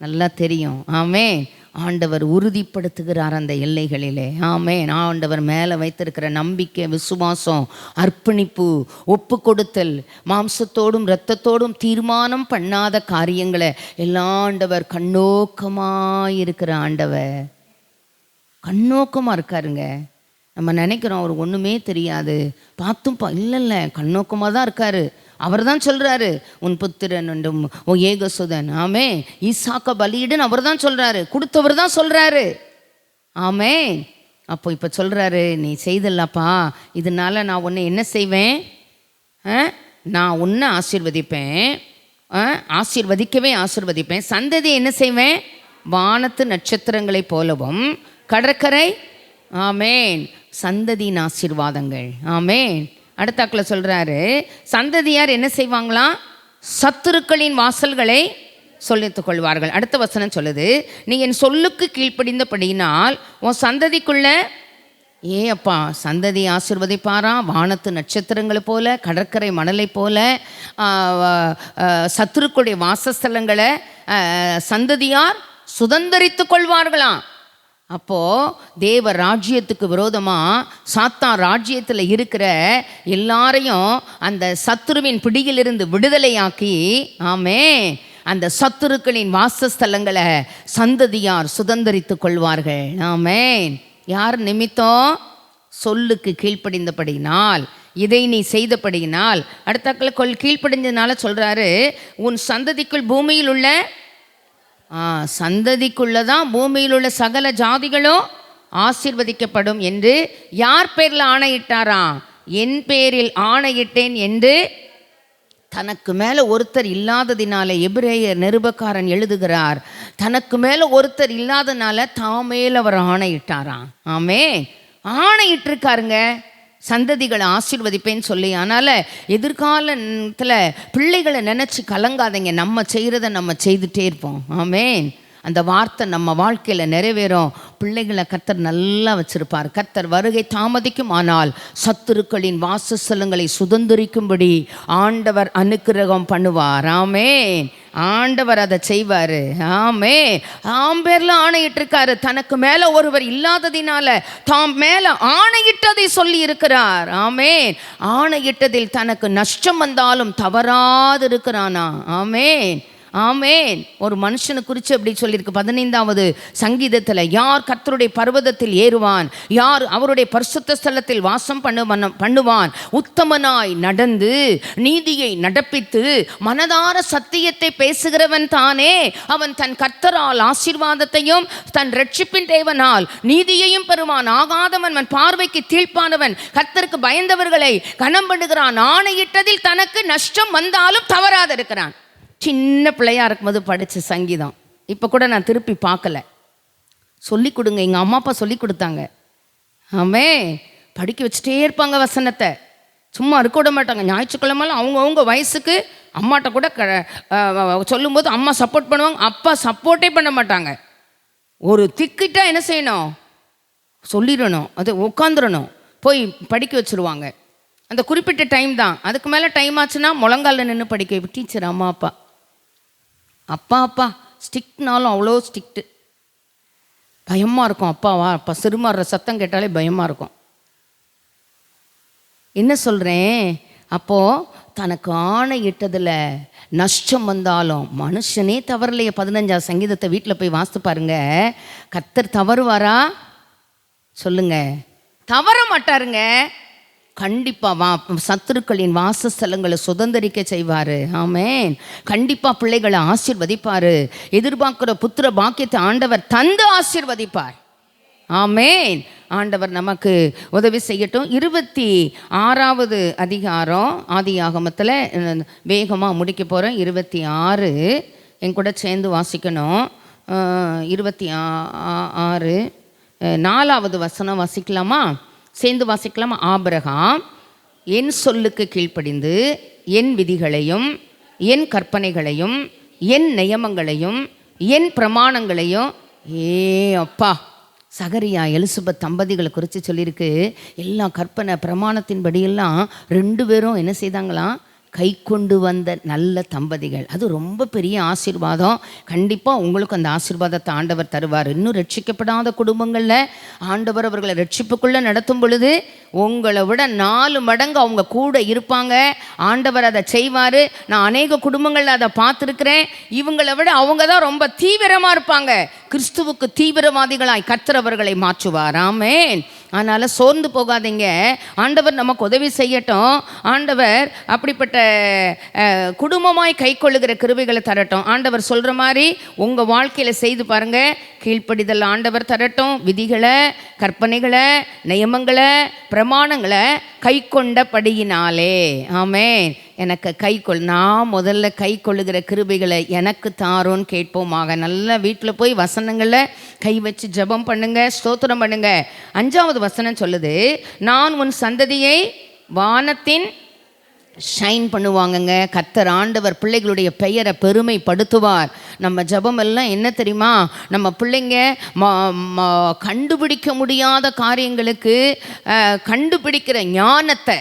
நல்லா தெரியும். ஆமேன். ஆண்டவர் உறுதிப்படுத்துகிறார் அந்த எல்லைகளிலே. ஆமேன். ஆண்டவர் மேலே வைத்திருக்கிற நம்பிக்கை, விசுவாசம், அர்ப்பணிப்பு, ஒப்பு கொடுத்தல், மாம்சத்தோடும் இரத்தத்தோடும் தீர்மானம் பண்ணாத காரியங்களை எல்லாம் ஆண்டவர் கண்ணோக்கமாக இருக்கிற ஆண்டவர் கண்ணோக்கமாக இருக்காருங்க. நம்ம நினைக்கிறோம் அவர் ஒன்றுமே தெரியாது, பார்த்தும் இல்லை, கண்ணோக்கமாக தான் இருக்காரு. அவர் தான் சொல்கிறாரு, உன் புத்திரன் என்றும் உன் ஏகசுதன். ஆமே. ஈசாக்க பலியிடுன்னு அவர் தான் சொல்கிறாரு, கொடுத்தவர் தான் சொல்கிறாரு. ஆமே. அப்போ இப்போ சொல்கிறாரு, நீ செய்தல்லப்பா, இதனால நான் உன்னை என்ன செய்வேன்? நான் உன்னை ஆசீர்வதிப்பேன், ஆசீர்வதிப்பேன். சந்ததி என்ன செய்வேன்? வானத்து நட்சத்திரங்களைப் போலவும் கடற்கரை. ஆமேன். சந்ததியின் ஆசீர்வாதங்கள். ஆமேன். அடுத்தாக்கில் சொல்கிறாரு, சந்ததியார் என்ன செய்வாங்களாம்? சத்துருக்களின் வாசல்களை சொல்லித்துக் கொள்வார்கள். அடுத்த வசனம் சொல்லுது, நீ என் சொல்லுக்கு கீழ்ப்படிந்தபடியினால் உன் சந்ததிக்குள்ள அப்பா சந்ததி ஆசீர்வதிப்பாரா, வானத்து நட்சத்திரங்களை போல, கடற்கரை மணலை போல, சத்துருக்களுடைய வாசஸ்தலங்களை சந்ததியார் சுதந்தரித்து கொள்வார்களாம். அப்போது தேவ ராஜ்யத்துக்கு விரோதமாக சாத்தான் ராஜ்யத்தில் இருக்கிற எல்லாரையும் அந்த சத்துருவின் பிடியிலிருந்து விடுதலையாக்கி, ஆமே, அந்த சத்துருக்களின் வாசஸ்தலங்களை சந்ததியார் சுதந்தரித்து கொள்வார்கள். ஆமேன். யார் நிமித்தம்? சொல்லுக்கு கீழ்ப்படிந்தபடியினால், இதை நீ செய்தபடியினால். அடுத்தாக்கள் கீழ்ப்படிஞ்சதுனால சொல்கிறாரு, உன் சந்ததிக்குள் பூமியில் உள்ள சந்ததிக்குள்ளதான் பூமியில் உள்ள சகல ஜாதிகளும் ஆசீர்வதிக்கப்படும் என்று யார் பேரில் ஆணையிட்டாராம்? என் பேரில் ஆணையிட்டேன் என்று தனக்கு மேலே ஒருத்தர் இல்லாததினால எபிரேயர் நிருபக்காரன் எழுதுகிறார், தனக்கு மேலே ஒருத்தர் இல்லாதனால தாமேல் அவர் ஆணையிட்டாராம். ஆமே, ஆணையிட்டிருக்காருங்க, சந்ததிகளை ஆசீர்வதிப்பேன்னு சொல்லி. அதனால் எதிர்காலத்தில் பிள்ளைகளை நினச்சி கலங்காதீங்க. நம்ம செய்கிறத நம்ம செய்துட்டே இருப்போம். ஆமேன். அந்த வார்த்தை நம்ம வாழ்க்கையில் நிறைவேறும். பிள்ளைகளை கர்த்தர் நல்லா வச்சிருப்பார். கர்த்தர் வருகை தாமதிக்கும், ஆனால் சத்துருக்களின் வாசஸ்தலங்களை சுதந்திரிக்கும்படி ஆண்டவர் அனுக்கிரகம் பண்ணுவார். ஆமேன். ஆண்டவர் அதை செய்வார். ஆமே. பேர்ல ஆணையிட்டு இருக்காரு. தனக்கு மேல ஒருவர் இல்லாததினால தாம் மேல ஆணையிட்டதை சொல்லி இருக்கிறார். ஆமேன். ஆணையிட்டதில் தனக்கு நஷ்டம் வந்தாலும் தவறாது இருக்கிறானா? ஆமேன். ஆமேன். ஒரு மனுஷனை குறித்து அப்படி சொல்லியிருக்கு 15வது சங்கீதத்தில், யார் கர்த்தருடைய பர்வதத்தில் ஏறுவான், யார் அவருடைய பரிசுத்த ஸ்தலத்தில் வாசம் பண்ணுவான், உத்தமனாய் நடந்து நீதியை நடப்பித்து மனதார சத்தியத்தை பேசுகிறவன் தானே, அவன் தன் கர்த்தரால் ஆசீர்வாதத்தையும் தன் ரட்சிப்பின் தேவனால் நீதியையும் பெறுவான். ஆகாதவன் அவன் பார்வைக்கு தீழ்ப்பானவன், கர்த்தருக்கு பயந்தவர்களை கனம் பண்ணுகிறான், ஆணையிட்டதில் தனக்கு நஷ்டம் வந்தாலும் தவறாது இருக்கிறான். சின்ன பிள்ளையாக இருக்கும்போது படித்த சங்கீதம் இப்போ கூட நான் திருப்பி பார்க்கல. சொல்லி கொடுங்க, எங்கள் அம்மா அப்பா சொல்லி கொடுத்தாங்க. ஆமே. படிக்க வச்சுட்டே இருப்பாங்க வசனத்தை, சும்மா இருக்க விட மாட்டாங்க. ஞாயிற்றுக்கிழமெல்லாம் அவங்கவுங்க வயசுக்கு அம்மாட்ட கூட சொல்லும்போது அம்மா சப்போர்ட் பண்ணுவாங்க, அப்பா சப்போர்ட்டே பண்ண மாட்டாங்க. ஒரு திக்கிட்டா என்ன செய்யணும்? சொல்லிடணும், அது உட்காந்துடணும், போய் படிக்க வச்சுருவாங்க. அந்த குறிப்பிட்ட டைம் தான், அதுக்கு மேலே டைம் ஆச்சுன்னா முழங்காலில் நின்று படிக்க. டீச்சர் அம்மா அப்பா ஸ்ட்ரிக்ட்னாலும் அவ்வளோ ஸ்ட்ரிக்ட்டு, பயமாக இருக்கும். அப்பா சிறுமாறுற சத்தம் கேட்டாலே பயமாக இருக்கும். என்ன சொல்கிறேன்? அப்போது தனக்கு ஆணையிட்டதில் நஷ்டம் வந்தாலும் மனுஷனே தவறலையே. 15வது சங்கீதத்தை வீட்டில் போய் வாசித்து பாருங்க. கர்த்தர் தவறுவாரா? சொல்லுங்க. தவற மாட்டாருங்க. கண்டிப்பா சத்துருக்களின் வாசஸ்தலங்களை சுதந்திரிக்க செய்வாரு. ஆமென். கண்டிப்பா பிள்ளைகளை ஆசீர்வதிப்பாரு. எதிர்பார்க்கிற புத்திர பாக்கியத்தை ஆண்டவர் தந்து ஆசீர்வதிப்பார். ஆமென். ஆண்டவர் நமக்கு உதவி செய்யட்டும். 26வது அதிகாரம் ஆதியாகமத்தில் வேகமாக முடிக்க போகிறேன். 26 என் கூட சேர்ந்து வாசிக்கணும். 26 4வது வசனம் வாசிக்கலாமா? சேர்ந்து வாசிக்கலாமா? ஆபிரகாம் என் சொல்லுக்கு கீழ்ப்படிந்து என் விதிகளையும் என் கற்பனைகளையும் என் நியமங்களையும் என் பிரமாணங்களையும் அப்பா சகரியா எலிசபெத் தம்பதிகளை குறித்து சொல்லியிருக்கு. எல்லா கற்பனை பிரமாணத்தின்படியெல்லாம் 2 பேரும் என்ன செய்தாங்களாம்? கை கொண்டு வந்த நல்ல தம்பதிகள். அது ரொம்ப பெரிய ஆசீர்வாதம். கண்டிப்பாக உங்களுக்கு அந்த ஆசீர்வாதத்தை ஆண்டவர் தருவார். இன்னும் ரட்சிக்கப்படாத குடும்பங்களில் ஆண்டவர் அவர்களை ரட்சிப்புக்குள்ளே நடத்தும் பொழுது உங்களை விட 4 மடங்கு அவங்க கூட இருப்பாங்க. ஆண்டவர் அதை செய்வார். நான் அநேக குடும்பங்களில் அதை பார்த்துருக்கிறேன். இவங்களை விட அவங்க தான் ரொம்ப தீவிரமாக இருப்பாங்க. கிறிஸ்துவுக்கு தீவிரவாதிகளாய் கர்த்தரவர்களை மாற்றுவார். ஆமென். அதனால் சோர்ந்து போகாதீங்க. ஆண்டவர் நமக்கு உதவி செய்யட்டும். ஆண்டவர் அப்படிப்பட்ட குடும்பமாய் கை கொள்ளுகிற கிருபைகளை தரட்டும். ஆண்டவர் சொல்கிற மாதிரி உங்கள் வாழ்க்கையில் செய்து பாருங்கள். கீழ்ப்படிதல் ஆண்டவர் தரட்டும். விதிகளை, கற்பனைகளை, நியமங்களை, பிரமாணங்களை கை கொண்டபடியினாலே ஆமென். எனக்கு நான் முதல்ல கை கொள்ளுகிற கிருபைகளை எனக்கு தாரோன்னு கேட்போமாக. நல்லா வீட்டில் போய் வசனங்களை கை வச்சு ஜெபம் பண்ணுங்க, ஸ்தோத்திரம் பண்ணுங்க. 5வது வசனம் சொல்லுது, நான் உன் சந்ததியை வானத்தின் ஷைன் பண்ணுவாங்கங்க. கர்த்தர் ஆண்டவர் பிள்ளைகளுடைய பெயரை பெருமைப்படுத்துவார். நம்ம ஜெபம் எல்லாம் என்ன தெரியுமா? நம்ம பிள்ளைங்க கண்டுபிடிக்க முடியாத காரியங்களுக்கு கண்டுபிடிக்கிற ஞானத்தை.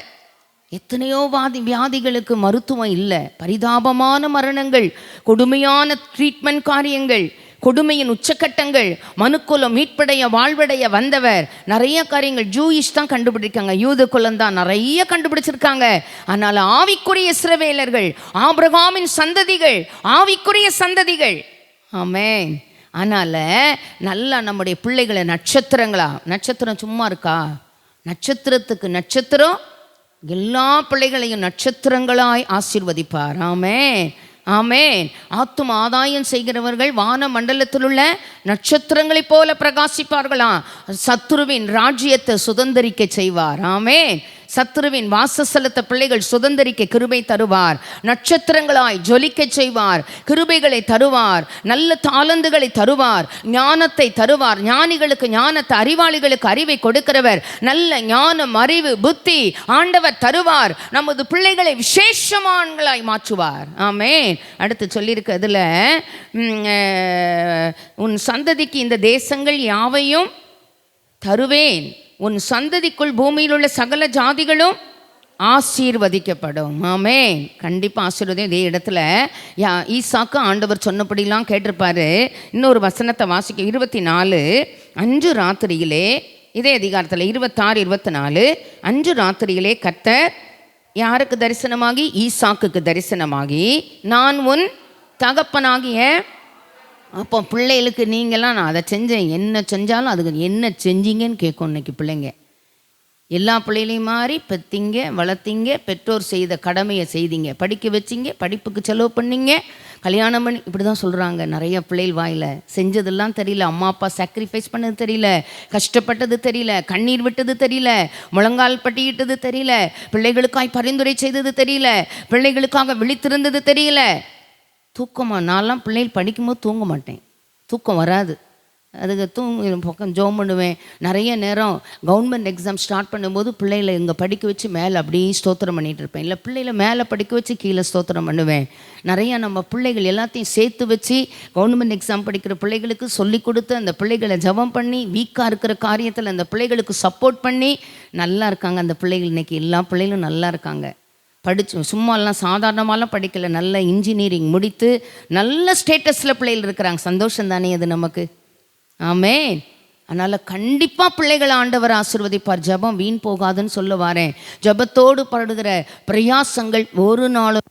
எத்தனையோ வியாதிகளுக்கு மருத்துவம் இல்லை, பரிதாபமான மரணங்கள், கொடுமையான ட்ரீட்மெண்ட் காரியங்கள், கொடுமையின் உச்சக்கட்டங்கள். மனுக்குலம் மீட்படைய வாழ்வடைய வந்தவர் நிறைய காரியங்கள் ஜூயிஷ் தான் கண்டுபிடிக்காங்க, யூத குலம் தான் நிறைய கண்டுபிடிச்சிருக்காங்க. அதனால் ஆவிக்குரிய இஸ்ரவேலர்கள், ஆபிரகாமின் சந்ததிகள், ஆவிக்குரிய சந்ததிகள். ஆமென். அதனால் நல்லா நம்முடைய பிள்ளைகளை நட்சத்திரம் சும்மா இருக்கா? நட்சத்திரத்துக்கு நட்சத்திரம் எல்லா பிள்ளைகளையும் நட்சத்திரங்களாய் ஆசீர்வதிப்பார். ஆமென். ஆமென். ஆத்தும ஆதாயம் செய்கிறவர்கள் வான மண்டலத்தில் உள்ள நட்சத்திரங்களைப் போல பிரகாசிப்பார்களாம். சத்துருவின் ராஜ்யத்தை சுதந்திரிக்க செய்வார். ஆமென். சத்துருவின் வாசஸ்தலத்தை பிள்ளைகள் சுதந்திரிக்க கிருபை தருவார். நட்சத்திரங்களாய் ஜொலிக்க செய்வார். கிருபைகளை தருவார். நல்ல தாளந்துகளை தருவார். ஞானத்தை தருவார். ஞானிகளுக்கு ஞானத்தை, அறிவாளிகளுக்கு அறிவை கொடுக்கிறவர். நல்ல ஞானம், அறிவு, புத்தி ஆண்டவர் தருவார். நமது பிள்ளைகளை விசேஷமான்களாய் மாற்றுவார். ஆமென். அடுத்து சொல்லியிருக்கிறதுல உன் சந்ததிக்கு இந்த தேசங்கள் யாவையும் தருவேன், உன் சந்ததிக்குள் பூமியில் உள்ள சகல ஜாதிகளும் ஆசீர்வதிக்கப்படும். ஆமென். கண்டிப்பாக ஆசீர்வதி. இதே இடத்துல ஈசாக்கு ஆண்டவர் சொன்னபடிலாம் கேட்டிருப்பாரு. இன்னொரு வசனத்தை வாசிக்க 24 5 ராத்திரியிலே, இதே அதிகாரத்தில் 26 24 5 ராத்திரியிலே கர்த்தர் யாருக்கு தரிசனமாகி? ஈசாக்குக்கு தரிசனமாகி, நான் உன் தகப்பனாகிய. அப்போ பிள்ளைகளுக்கு நீங்களாம் நான் அதை செஞ்சேன், என்ன செஞ்சாலும் அதுக்கு என்ன செஞ்சீங்கன்னு கேட்கும் இன்னைக்கு பிள்ளைங்க. எல்லா பிள்ளைகளையும் மாதிரி பெற்றிங்க, வளர்த்திங்க, பெற்றோர் செய்த கடமையை செய்தீங்க, படிக்க வச்சிங்க, படிப்புக்கு செலவு பண்ணிங்க, கல்யாணம் பண்ணி, இப்படி தான் சொல்கிறாங்க நிறைய பிள்ளைகள் வாயில். செஞ்சதெல்லாம் தெரியல, அம்மா அப்பா சாக்ரிஃபைஸ் பண்ணது தெரியல, கஷ்டப்பட்டது தெரியல, கண்ணீர் விட்டது தெரியல, முழங்கால் பட்டியிட்டது தெரியல, பிள்ளைகளுக்காய் பரிந்துரை செய்தது தெரியல, பிள்ளைகளுக்காக விழித்திருந்தது தெரியல. தூக்கமாக நான்லாம் பிள்ளைகள் படிக்கும்போது தூங்க மாட்டேன், தூக்கம் வராது. அதுக்கு பக்கம் ஜோம் பண்ணுவேன். நிறைய நேரம் கவர்மெண்ட் எக்ஸாம் ஸ்டார்ட் பண்ணும்போது பிள்ளைகளை இங்கே படிக்க வச்சு மேலே அப்படியே ஸ்தோத்திரம் பண்ணிகிட்டு இருப்பேன். இல்லை பிள்ளைகளை மேலே படிக்க வச்சு கீழே ஸ்தோத்திரம் பண்ணுவேன். நிறையா நம்ம பிள்ளைகள் எல்லாத்தையும் சேர்த்து வச்சு கவர்மெண்ட் எக்ஸாம் படிக்கிற பிள்ளைகளுக்கு சொல்லி கொடுத்து அந்த பிள்ளைகளை ஜெபம் பண்ணி வீக்காக இருக்கிற காரியத்தில் அந்த பிள்ளைகளுக்கு சப்போர்ட் பண்ணி நல்லா இருக்காங்க. அந்த பிள்ளைகள் இன்றைக்கி எல்லா பிள்ளைகளும் நல்லா இருக்காங்க. படித்து சும்மாலாம் சாதாரணமாலாம் படிக்கலை, நல்ல இன்ஜினியரிங் முடித்து நல்ல ஸ்டேட்டஸில் பிள்ளைகள் இருக்கிறாங்க. சந்தோஷம் தானே அது நமக்கு? ஆமென். அதனால் கண்டிப்பாக பிள்ளைகளை ஆண்டவர் ஆசீர்வதிப்பார். ஜெபம் வீண் போகாதுன்னு சொல்ல வாரேன். ஜெபத்தோடு படுகிற பிரயாசங்கள் ஒரு நாளும்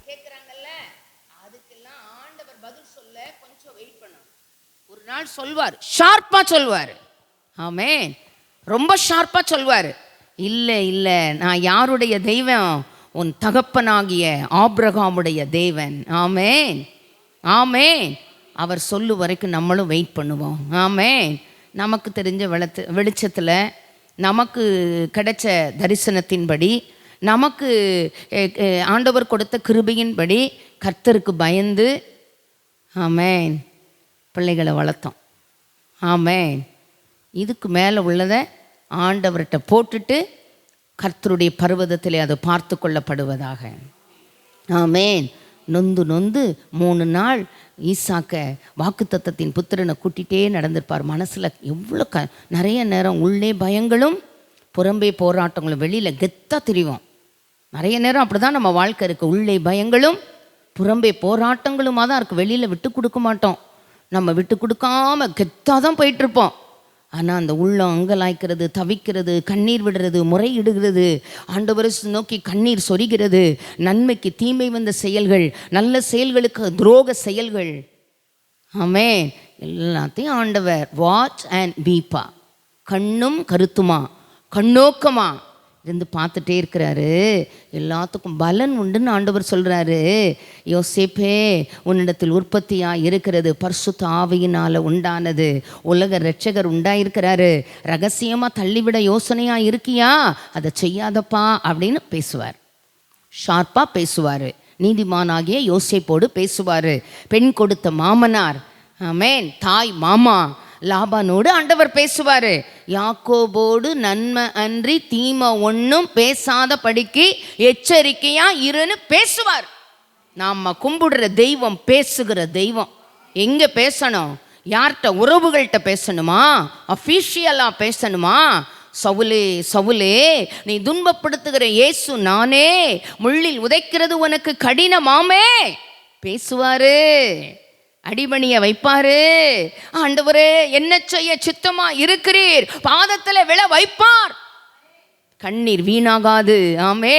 கேட்குறாங்கல்ல, அதுக்கெல்லாம் ஆண்டவர் பதில் சொல்ல கொஞ்சம் வெயிட் பண்ணணும். ஒரு நாள் சொல்வார், ஷார்ப்பா சொல்வார். ஆமென். ரொம்ப ஷார்ப்பா சொல்வார். இல்லை இல்லை, நான் யாருடைய தெய்வம்? உன் தகப்பனாகிய ஆபிரகாமுடைய தேவன். ஆமென் ஆமென். அவர் சொல்லு வரைக்கும் நம்மளும் வெயிட் பண்ணுவோம். ஆமென். நமக்கு தெரிஞ்ச வெளிச்சத்தில், நமக்கு கிடைச்ச தரிசனத்தின்படி, நமக்கு ஆண்டவர் கொடுத்த கிருபையின்படி கர்த்தருக்கு பயந்து ஆமென் பிள்ளைகளை வளர்த்தோம். ஆமென். இதுக்கு மேலே உள்ளதை ஆண்டவர்கிட்ட போட்டுட்டு கர்த்தருடைய பர்வதத்திலே அது பார்த்து கொள்ளப்படுவதாக. ஆமென். நொந்து நொந்து 3 நாள் ஈசாக்க வாக்குத்தத்தத்தின் புத்திரனை கூட்டிகிட்டே நடந்திருப்பார். மனசில் எவ்வளோ நிறைய நேரம் உள்ளே பயங்களும் புறம்பே போராட்டங்களும், வெளியில் கெத்தாக திரிவோம். நிறைய நேரம் அப்படி தான் நம்ம வாழ்க்கை இருக்குது. உள்ளே பயங்களும் புறம்பே போராட்டங்களுமாக தான் இருக்குது. வெளியில் விட்டு கொடுக்க மாட்டோம். நம்ம விட்டு கொடுக்காம கெத்தாக தான் போயிட்டுருப்போம். ஆனால் அந்த உள்ளம் அங்கலாய்க்கிறது, தவிக்கிறது, கண்ணீர் விடுறது, முறையிடுகிறது, ஆண்டவரை நோக்கி கண்ணீர் சொரிகிறது. நன்மைக்கு தீமை வந்த செயல்கள், நல்ல செயல்களுக்கு துரோக செயல்கள், ஆமென், எல்லாத்தையும் ஆண்டவர் வாட்ச் அண்ட் பீப்பா, கண்ணும் கருத்துமா கண்ணோக்கமா இருந்து பார்த்துட்டே இருக்கிறாரு. எல்லாத்துக்கும் பலன் உண்டுன்னு ஆண்டவர் சொல்கிறாரு. யோசேப்பே, உன்னிடத்தில் உற்பத்தியாக இருக்கிறது பரிசுத்த ஆவியினால் உண்டானது. உலக இரட்சகர் உண்டாயிருக்கிறாரு. ரகசியமாக தள்ளிவிட யோசனையாக இருக்கியா? அதை செய்யாதப்பா அப்படின்னு பேசுவார். ஷார்ப்பாக பேசுவார். நீதிமானாகிய யோசேப்போடு பேசுவார். பெண் கொடுத்த மாமனார், ஆமென், தாய் மாமா லாபானோடு ஆண்டவர் பேசுவார். யாக்கோபோடு நன்மை அன்றி தீமை ஒன்றும் பேசாத படிக்கு எச்சரிக்கையா இருன்னு பேசுவார். நாம் கும்பிடுற தெய்வம் பேசுகிற தெய்வம். எங்கே பேசணும்? யார்கிட்ட? உறவுகள்கிட்ட பேசணுமா? அஃபீஷியலாக பேசணுமா? சவுலே சவுலே, நீ துன்பப்படுத்துகிற இயேசு நானே, முள்ளில் உதைக்கிறது உனக்கு கடினமாமே பேசுவாரு. அடிபணிய வைப்பாரு. ஆண்டவரே, என்ன செய்ய சித்தமா இருக்கிறீர்? பாதத்தில் விழ வைப்பார். கண்ணீர் வீணாகாது. ஆமே.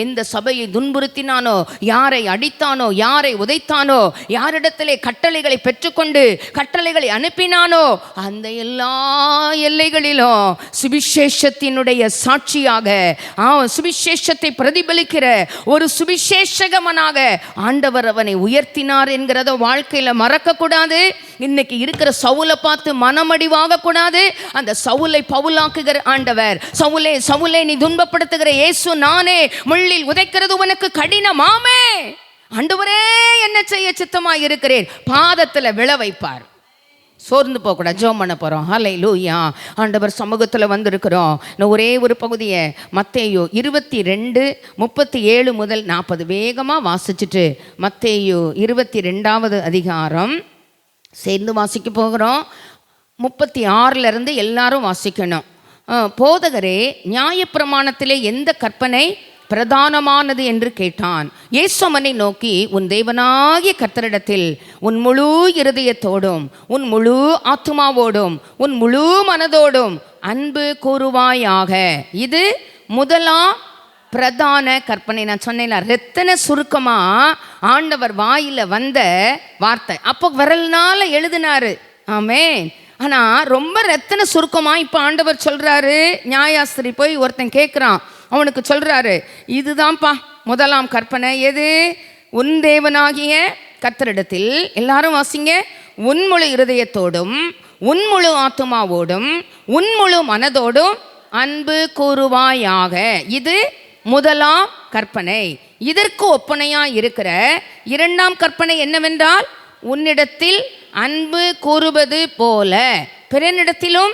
எந்த சபையை துன்புறுத்தினானோ, யாரை அடித்தானோ, யாரை உதைத்தானோ, யாரிடத்திலே கட்டளைகளை பெற்றுக்கொண்டு கட்டளைகளை அனுப்பினானோ, அந்த எல்லா எல்லைகளிலும் சுவிசேஷத்தினுடைய சாட்சியாக, சுவிசேஷத்தை பிரதிபலிக்கிற ஒரு சுவிசேஷகமனாக ஆண்டவர் அவனை உயர்த்தினார் என்கிறத வாழ்க்கையில் மறக்கக்கூடாது. இன்னைக்கு இருக்கிற சவுலை பார்த்து மனமடிவாக கூடாது. அந்த சவுலை பவுலாக்குகிற ஆண்டவர், சவுலே சவுலே, நீ துன்பப்படுத்துகிற இயேசு நானே, முள்ளில் உதைக்கிறது உனக்கு கடினமாமே, ஆண்டவரே என்ன செய்ய சித்தமாக இருக்கிறேன், பாதத்தில் விழ வைப்பார். சோர்ந்து போகக்கூடாது. ஜெபம் பண்ண போகிறோம். ஹல்லேலூயா. ஆண்டவர் சமூகத்தில் வந்திருக்கிறோம். நான் ஒரே ஒரு பகுதியை மத்தேயு 22:37 முதல் 40 வேகமாக வாசிச்சுட்டு மத்தேயு 22வது அதிகாரம் சேர்ந்து வாசிக்க போகிறோம். 36 எல்லாரும் வாசிக்கணும். போதகரே, நியாயப்பிரமாணத்திலே எந்த கற்பனை பிரதானமானது என்று கேட்டான். இயேசு அவனை நோக்கி, உன் தேவனாகிய கர்த்தரிடத்தில் உன் முழு இருதயத்தோடும், உன் முழு ஆத்துமாவோடும், உன் முழு மனதோடும் அன்பு கூறுவாயாக. இது முதலாம் பிரதான கற்பனை. நான் சொன்னேன், ரத்தன சுருக்கமாக ஆண்டவர் வாயில் வந்த வார்த்தை. அப்போ விரல்னால எழுதினாரு. ஆமென். ஆனால் ரொம்ப ரத்தன சுருக்கமாக இப்போ ஆண்டவர் சொல்கிறாரு. நியாயாஸ்திரி போய் ஒருத்தன் கேட்குறான், அவனுக்கு சொல்கிறாரு, இதுதான்ப்பா முதலாம் கற்பனை. எது? உன் தேவனாகிய கர்த்தரிடத்தில், எல்லாரும் வாசிங்க, உன் முழு இருதயத்தோடும், உன் முழு ஆத்துமாவோடும், உன் முழு மனதோடும் அன்பு கூறுவாயாக. இது முதலாம் கற்பனை. இதற்கு ஒப்பனையாக இருக்கிற இரண்டாம் கற்பனை என்னவென்றால், உன்னிடத்தில் அன்பு கூறுவது போல பிறனிடத்திலும்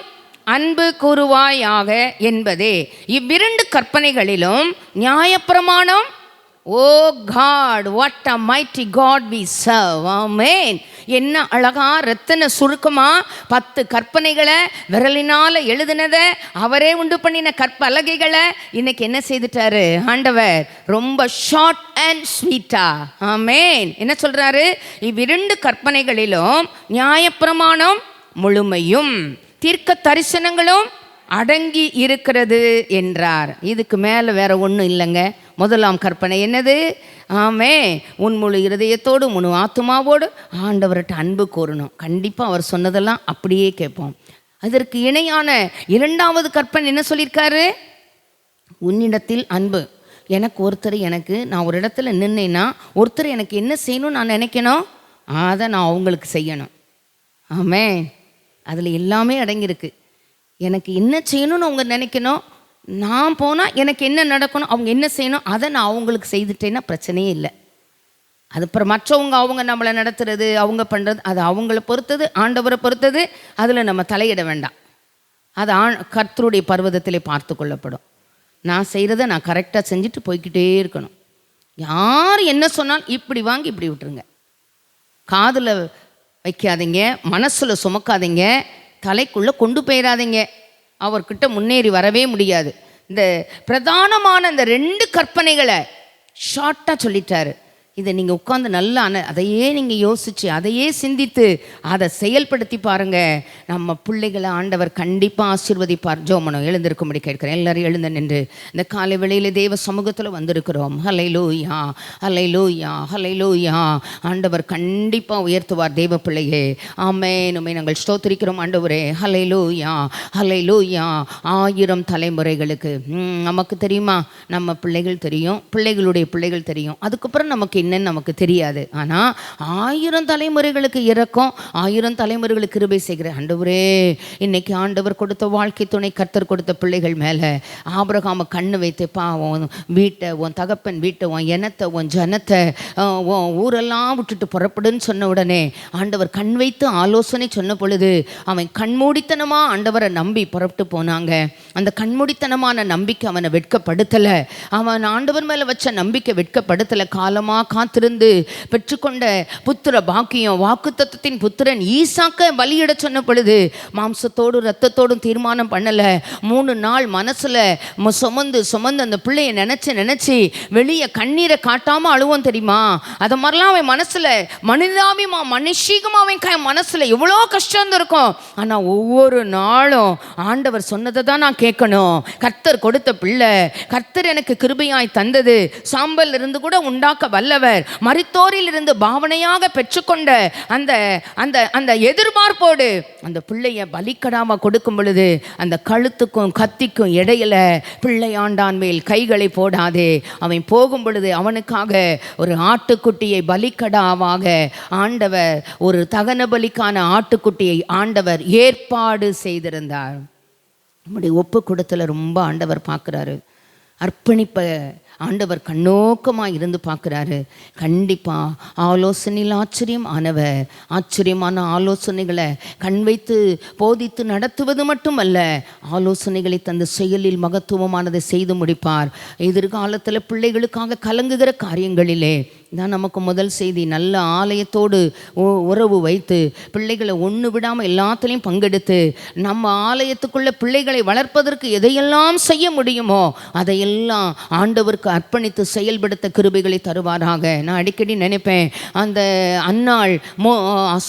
அன்பு கூறுவாயாக என்பதே. இவ்விரண்டு கற்பனைகளிலும் நியாயப்பிரமாணம், oh God, what a mighty God we serve. Amen. என்ன அழகா ரத்தின சுருக்கமா 10 கற்பனைகளை விரலினால் எழுதினதை, அவரே உண்டு பண்ணின கற்பலகைகளை இன்னைக்கு என்ன செய்துட்டாரு ஆண்டவர்? ரொம்ப ஷார்ட் அண்ட் ஸ்வீட்டா. ஆமென். என்ன சொல்றாரு? இவ்விரண்டு கற்பனைகளிலும் நியாயப்பிரமாணம் முழுமையும் தீர்க்க தரிசனங்களும் அடங்கி இருக்கிறது என்றார். இதுக்கு மேலே வேற ஒன்றும் இல்லைங்க. முதலாம் கற்பனை என்னது? ஆமே, உன் முழு இருதயத்தோடு முழு ஆத்துமாவோடு ஆண்டவர்கிட்ட அன்பு கூறணும். கண்டிப்பாக அவர் சொன்னதெல்லாம் அப்படியே கேட்போம். அதற்கு இணையான இரண்டாவது கற்பனை என்ன சொல்லியிருக்காரு? உன்னிடத்தில் அன்பு. நான் ஒரு இடத்துல நின்னேன்னா ஒருத்தர் எனக்கு என்ன செய்யணும்னு நான் நினைக்கணும், அதை நான் அவங்களுக்கு செய்யணும். ஆமே, அதில் எல்லாமே அடங்கியிருக்கு. எனக்கு என்ன செய்யணும்னு அவங்க நினைக்கணும், நான் போனால் எனக்கு என்ன நடக்கணும், அவங்க என்ன செய்யணும், அதை நான் அவங்களுக்கு செய்துட்டேன்னா பிரச்சனையே இல்லை. அது அப்புறம் மற்றவங்க அவங்க நம்மளை நடத்துறது, அவங்க பண்ணுறது, அது அவங்கள பொறுத்தது, ஆண்டவரை பொறுத்தது. அதில் நம்ம தலையிட வேண்டாம். அது கர்த்தருடைய பர்வதத்திலே பார்த்து கொள்ளப்படும். நான் செய்கிறத நான் கரெக்டாக செஞ்சுட்டு போய்கிட்டே இருக்கணும். யார் என்ன சொன்னாலும் இப்படி வாங்கி இப்படி விட்டுருங்க. காதில் வைக்காதீங்க, மனசில் சுமக்காதீங்க, தலைக்குள்ளே கொண்டு போயிடாதீங்க. அவர்கிட்ட முன்னேறி வரவே முடியாது. இந்த பிரதானமான இந்த 2 கற்பனைகளை ஷார்ட்டாக சொல்லிட்டாரு. இதை நீங்கள் உட்காந்து நல்லா அதையே நீங்கள் யோசித்து அதையே சிந்தித்து அதை செயல்படுத்தி பாருங்கள். நம்ம பிள்ளைகளை ஆண்டவர் கண்டிப்பாக ஆசீர்வதிப்பார். ஜோமனோ எழுந்திருக்கும்படி கேட்கிறேன். எல்லாரும் எழுந்து நின்று இந்த காலை வேளையில் தேவ சமூகத்தில் வந்திருக்கிறோம். ஹல்லேலூயா, ஹல்லேலூயா, ஹல்லேலூயா. ஆண்டவர் கண்டிப்பாக உயர்த்துவார் தேவ பிள்ளையே. ஆமென். உம்மை நாங்கள் ஸ்தோத்திரிக்கிறோம் ஆண்டவரே. ஹல்லேலூயா, ஹல்லேலூயா. 1000 தலைமுறைகளுக்கு நமக்கு தெரியுமா? நம்ம பிள்ளைகள் தெரியும், பிள்ளைகளுடைய பிள்ளைகள் தெரியும், அதுக்கப்புறம் நமக்கு என்னன்னு நமக்கு தெரியாது. ஆனால் 1000 தலைமுறைகளுக்கு இரக்கம், 1000 தலைமுறைகளுக்கு கிருபை செய்கிற ஆண்டவரே, இன்னைக்கு ஆண்டவர் கொடுத்த வாழ்க்கை துணை, கர்த்தர் கொடுத்த பிள்ளைகள் மேலே ஆபிரகாமை கண்ணு வைத்துப்பா, உன் வீட்டை, உன் தகப்பன் வீட்டை, உன் இனத்தை, உன் ஜனத்தை, உன் ஊரெல்லாம் விட்டுட்டு புறப்படுன்னு சொன்ன உடனே ஆண்டவர் கண் வைத்து ஆலோசனை சொன்ன பொழுது அவன் கண்மூடித்தனமாக ஆண்டவரை நம்பி புறப்பட்டு போனாங்க. அந்த கண்மூடித்தனமான நம்பிக்கை அவனை வெட்கப்படுத்தலை. அவன் ஆண்டவர் மேலே வச்ச நம்பிக்கை வெட்கப்படுத்தலை. காலமாக காத்திருந்து பெற்றுக்கொண்ட புத்திர பாக்கியம், வாக்குத்தத்தத்தின் புத்திரன் ஈசாக்க பலியிட சொன்ன பொழுது மாம்சத்தோடு இரத்தத்தோடும் தீர்மானம் பண்ணலை. 3 நாள் மனசில் சுமந்து அந்த பிள்ளையை நினச்சி வெளியே கண்ணீரை காட்டாமல் அழுவோம் தெரியுமா? அதை மாதிரிலாம் அவன் மனசில் மனுஷீகமாக அவன் மனசில் எவ்வளோ கஷ்டம் இருக்கும். ஆனால் ஒவ்வொரு நாளும் ஆண்டவர் சொன்னதை தான் நான் கேட்கணும். கர்த்தர் கொடுத்த பிள்ளை, கர்த்தர் எனக்கு கிருபையாய் தந்தது, சாம்பல் இருந்து கூட உண்டாக்க வல்லவர், மரித்தோரில் இருந்து பாவனையாக பெற்றுக்கொண்ட அந்த அந்த அந்த எதிர்பார்ப்போடு அந்த பிள்ளைய பலிக்கடாம கொடுக்கும் பொழுது அந்த கழுத்துக்கும் கத்திக்கும் இடையில பிள்ளையாண்டான் மேல் கைகளை போடாதே. அவன் போகும் பொழுது அவனுக்காக ஒரு ஆட்டுக்குட்டியை பலிக்கடாவாக ஆண்டவர், ஒரு தகன பலிக்கான ஆட்டுக்குட்டியை ஆண்டவர் ஏற்பாடு செய்திருந்தார். நம்முடைய ஒப்பு கொடுத்தல ரொம்ப ஆண்டவர் பார்க்குறாரு. அர்ப்பணிப்பை ஆண்டவர் கண்ணோக்கமாக இருந்து பார்க்குறாரு. கண்டிப்பாக ஆலோசனையில் ஆச்சரியமான ஆலோசனைகளை கண் வைத்து போதித்து நடத்துவது மட்டுமல்ல, ஆலோசனைகளை தந்த செயலில் மகத்துவமானதை செய்து முடிப்பார். எதிர்காலத்தில் பிள்ளைகளுக்காக கலங்குகிற காரியங்களிலே தான் நமக்கு முதல் செய்தி. நல்ல ஆலயத்தோடு உறவு வைத்து பிள்ளைகளை ஒன்று விடாமல் எல்லாத்துலேயும் பங்கெடுத்து நம்ம ஆலயத்துக்குள்ள பிள்ளைகளை வளர்ப்பதற்கு எதையெல்லாம் செய்ய முடியுமோ அதையெல்லாம் ஆண்டவருக்கு அர்ப்பணித்து செயல்படுத்த கிருபைகளை தருவாராக. நான் அடிக்கடி நினைப்பேன், அந்த அன்னாள்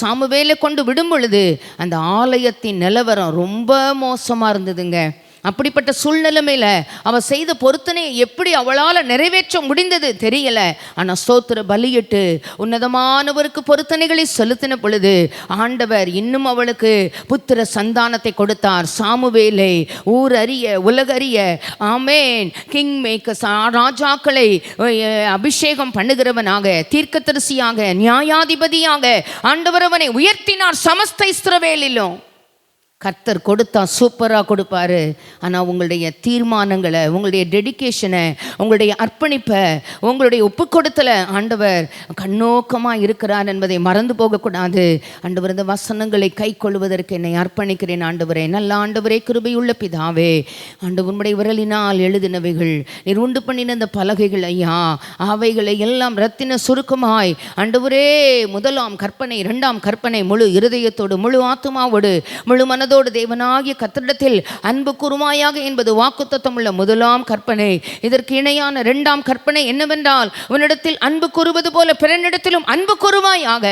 சாமுவேலை கொண்டு விடும் பொழுது அந்த ஆலயத்தின் நிலவரம் ரொம்ப மோசமாக இருந்ததுங்க. அப்படிப்பட்ட சூழ்நிலைமையில் அவள் செய்த பொருத்தனையை எப்படி அவளால் நிறைவேற்ற முடிந்தது தெரியல. ஆனால் ஸ்தோத்திர பலியிட்டு உன்னதமானவருக்கு பொருத்தனைகளை செலுத்தின பொழுது ஆண்டவர் இன்னும் அவளுக்கு புத்திர சந்தானத்தை கொடுத்தார். சாமுவேலை ஊர் அறிய உலகறிய, ஆமேன், கிங் மேக்கர்ஸ், ராஜாக்களை அபிஷேகம் பண்ணுகிறவனாக, தீர்க்கதரிசியாக, நியாயாதிபதியாக ஆண்டவர் அவனை உயர்த்தினார். சமஸ்த இஸ்ரவேலிலும் கர்த்தர் கொடுத்தா சூப்பராக கொடுப்பாரு. ஆனால் உங்களுடைய தீர்மானங்களை, உங்களுடைய டெடிகேஷனை, உங்களுடைய அர்ப்பணிப்பை, உங்களுடைய ஒப்பு கொடுத்தல ஆண்டவர் கண்ணோக்கமாக இருக்கிறார் என்பதை மறந்து போகக்கூடாது. ஆண்டவர் இந்த வசனங்களை கை கொள்வதற்கு என்னை அர்ப்பணிக்கிறேன் ஆண்டவரே. நல்ல ஆண்டவரே, கிருபையுள்ள பிதாவே, ஆண்டவர் உம்முடைய விரலினால் எழுதினவைகள், நீர் உண்டு பண்ணின இந்த பலகைகள் ஐயா, அவைகளை எல்லாம் ரத்தின சுருக்கமாய் ஆண்டவரே, முதலாம் கற்பனை, 2ஆம் கற்பனை, முழு இருதயத்தோடு, முழு ஆத்துமாவோடு, முழு மனதோடு தேவனாகிய கர்த்தரிடத்தில் அன்பு கூறுவாயாக என்பது வாக்குத்தத்தமுள்ள முதலாம் கற்பனை. இதற்கு இணையான 2ஆம் கற்பனை என்னவென்றால், உன்னிடத்தில் அன்பு கூறுவது போல பிறனிடத்திலும் அன்பு கூறுவாயாக.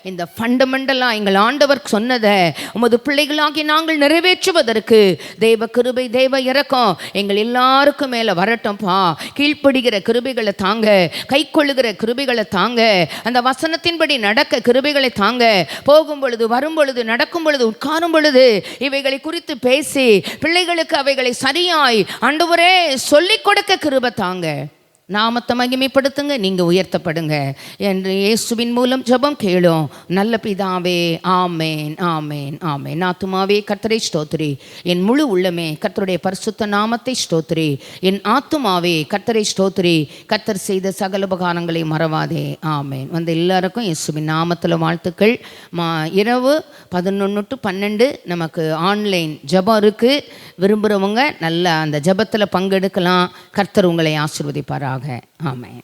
இந்த ஃபண்டமெண்டலாக எங்கள் ஆண்டவர் சொன்னதை உமது பிள்ளைகளாகி நாங்கள் நிறைவேற்றுவதற்கு தேவ கிருபை, தேவ இரக்கம் எங்கள் எல்லாருக்கும் மேலே வரட்டும்ப்பா. கீழ்ப்படுகிற கிருபைகளை தாங்க, கை கொள்ளுகிற கிருபைகளை தாங்க, அந்த வசனத்தின்படி நடக்க கிருபைகளை தாங்க. போகும் பொழுது, வரும் பொழுது, நடக்கும் பொழுது, உட்காரும் பொழுது இவைகளை குறித்து பேசி பிள்ளைகளுக்கு அவைகளை சரியாய் ஆண்டவரே சொல்லிக் கொடுக்க கிருபை தாங்க. நாமத்தை மகிமைப்படுத்துங்க, நீங்கள் உயர்த்தப்படுங்க என்று இயேசுவின் மூலம் ஜெபம் கேளும் நல்ல பிதாவே. ஆமேன், ஆமேன், ஆமேன். ஆத்துமாவே கர்த்தரை ஸ்தோத்திரி, என் முழு உள்ளமே கர்த்தருடைய பரிசுத்த நாமத்தை ஸ்தோத்திரி. என் ஆத்துமாவே கர்த்தரை ஸ்தோத்திரி, கர்த்தர் செய்த சகல உபகாரங்களை மறவாதே. ஆமேன். வந்து எல்லாருக்கும் இயேசுவின் நாமத்தில் வாழ்த்துக்கள். இரவு 11 to 12 நமக்கு ஆன்லைன் ஜெபம் இருக்குது. விரும்புகிறவங்க நல்லா அந்த ஜெபத்தில் பங்கெடுக்கலாம். கர்த்தர் உங்களை ஆசீர்வதிப்பாராக. ஆமென்.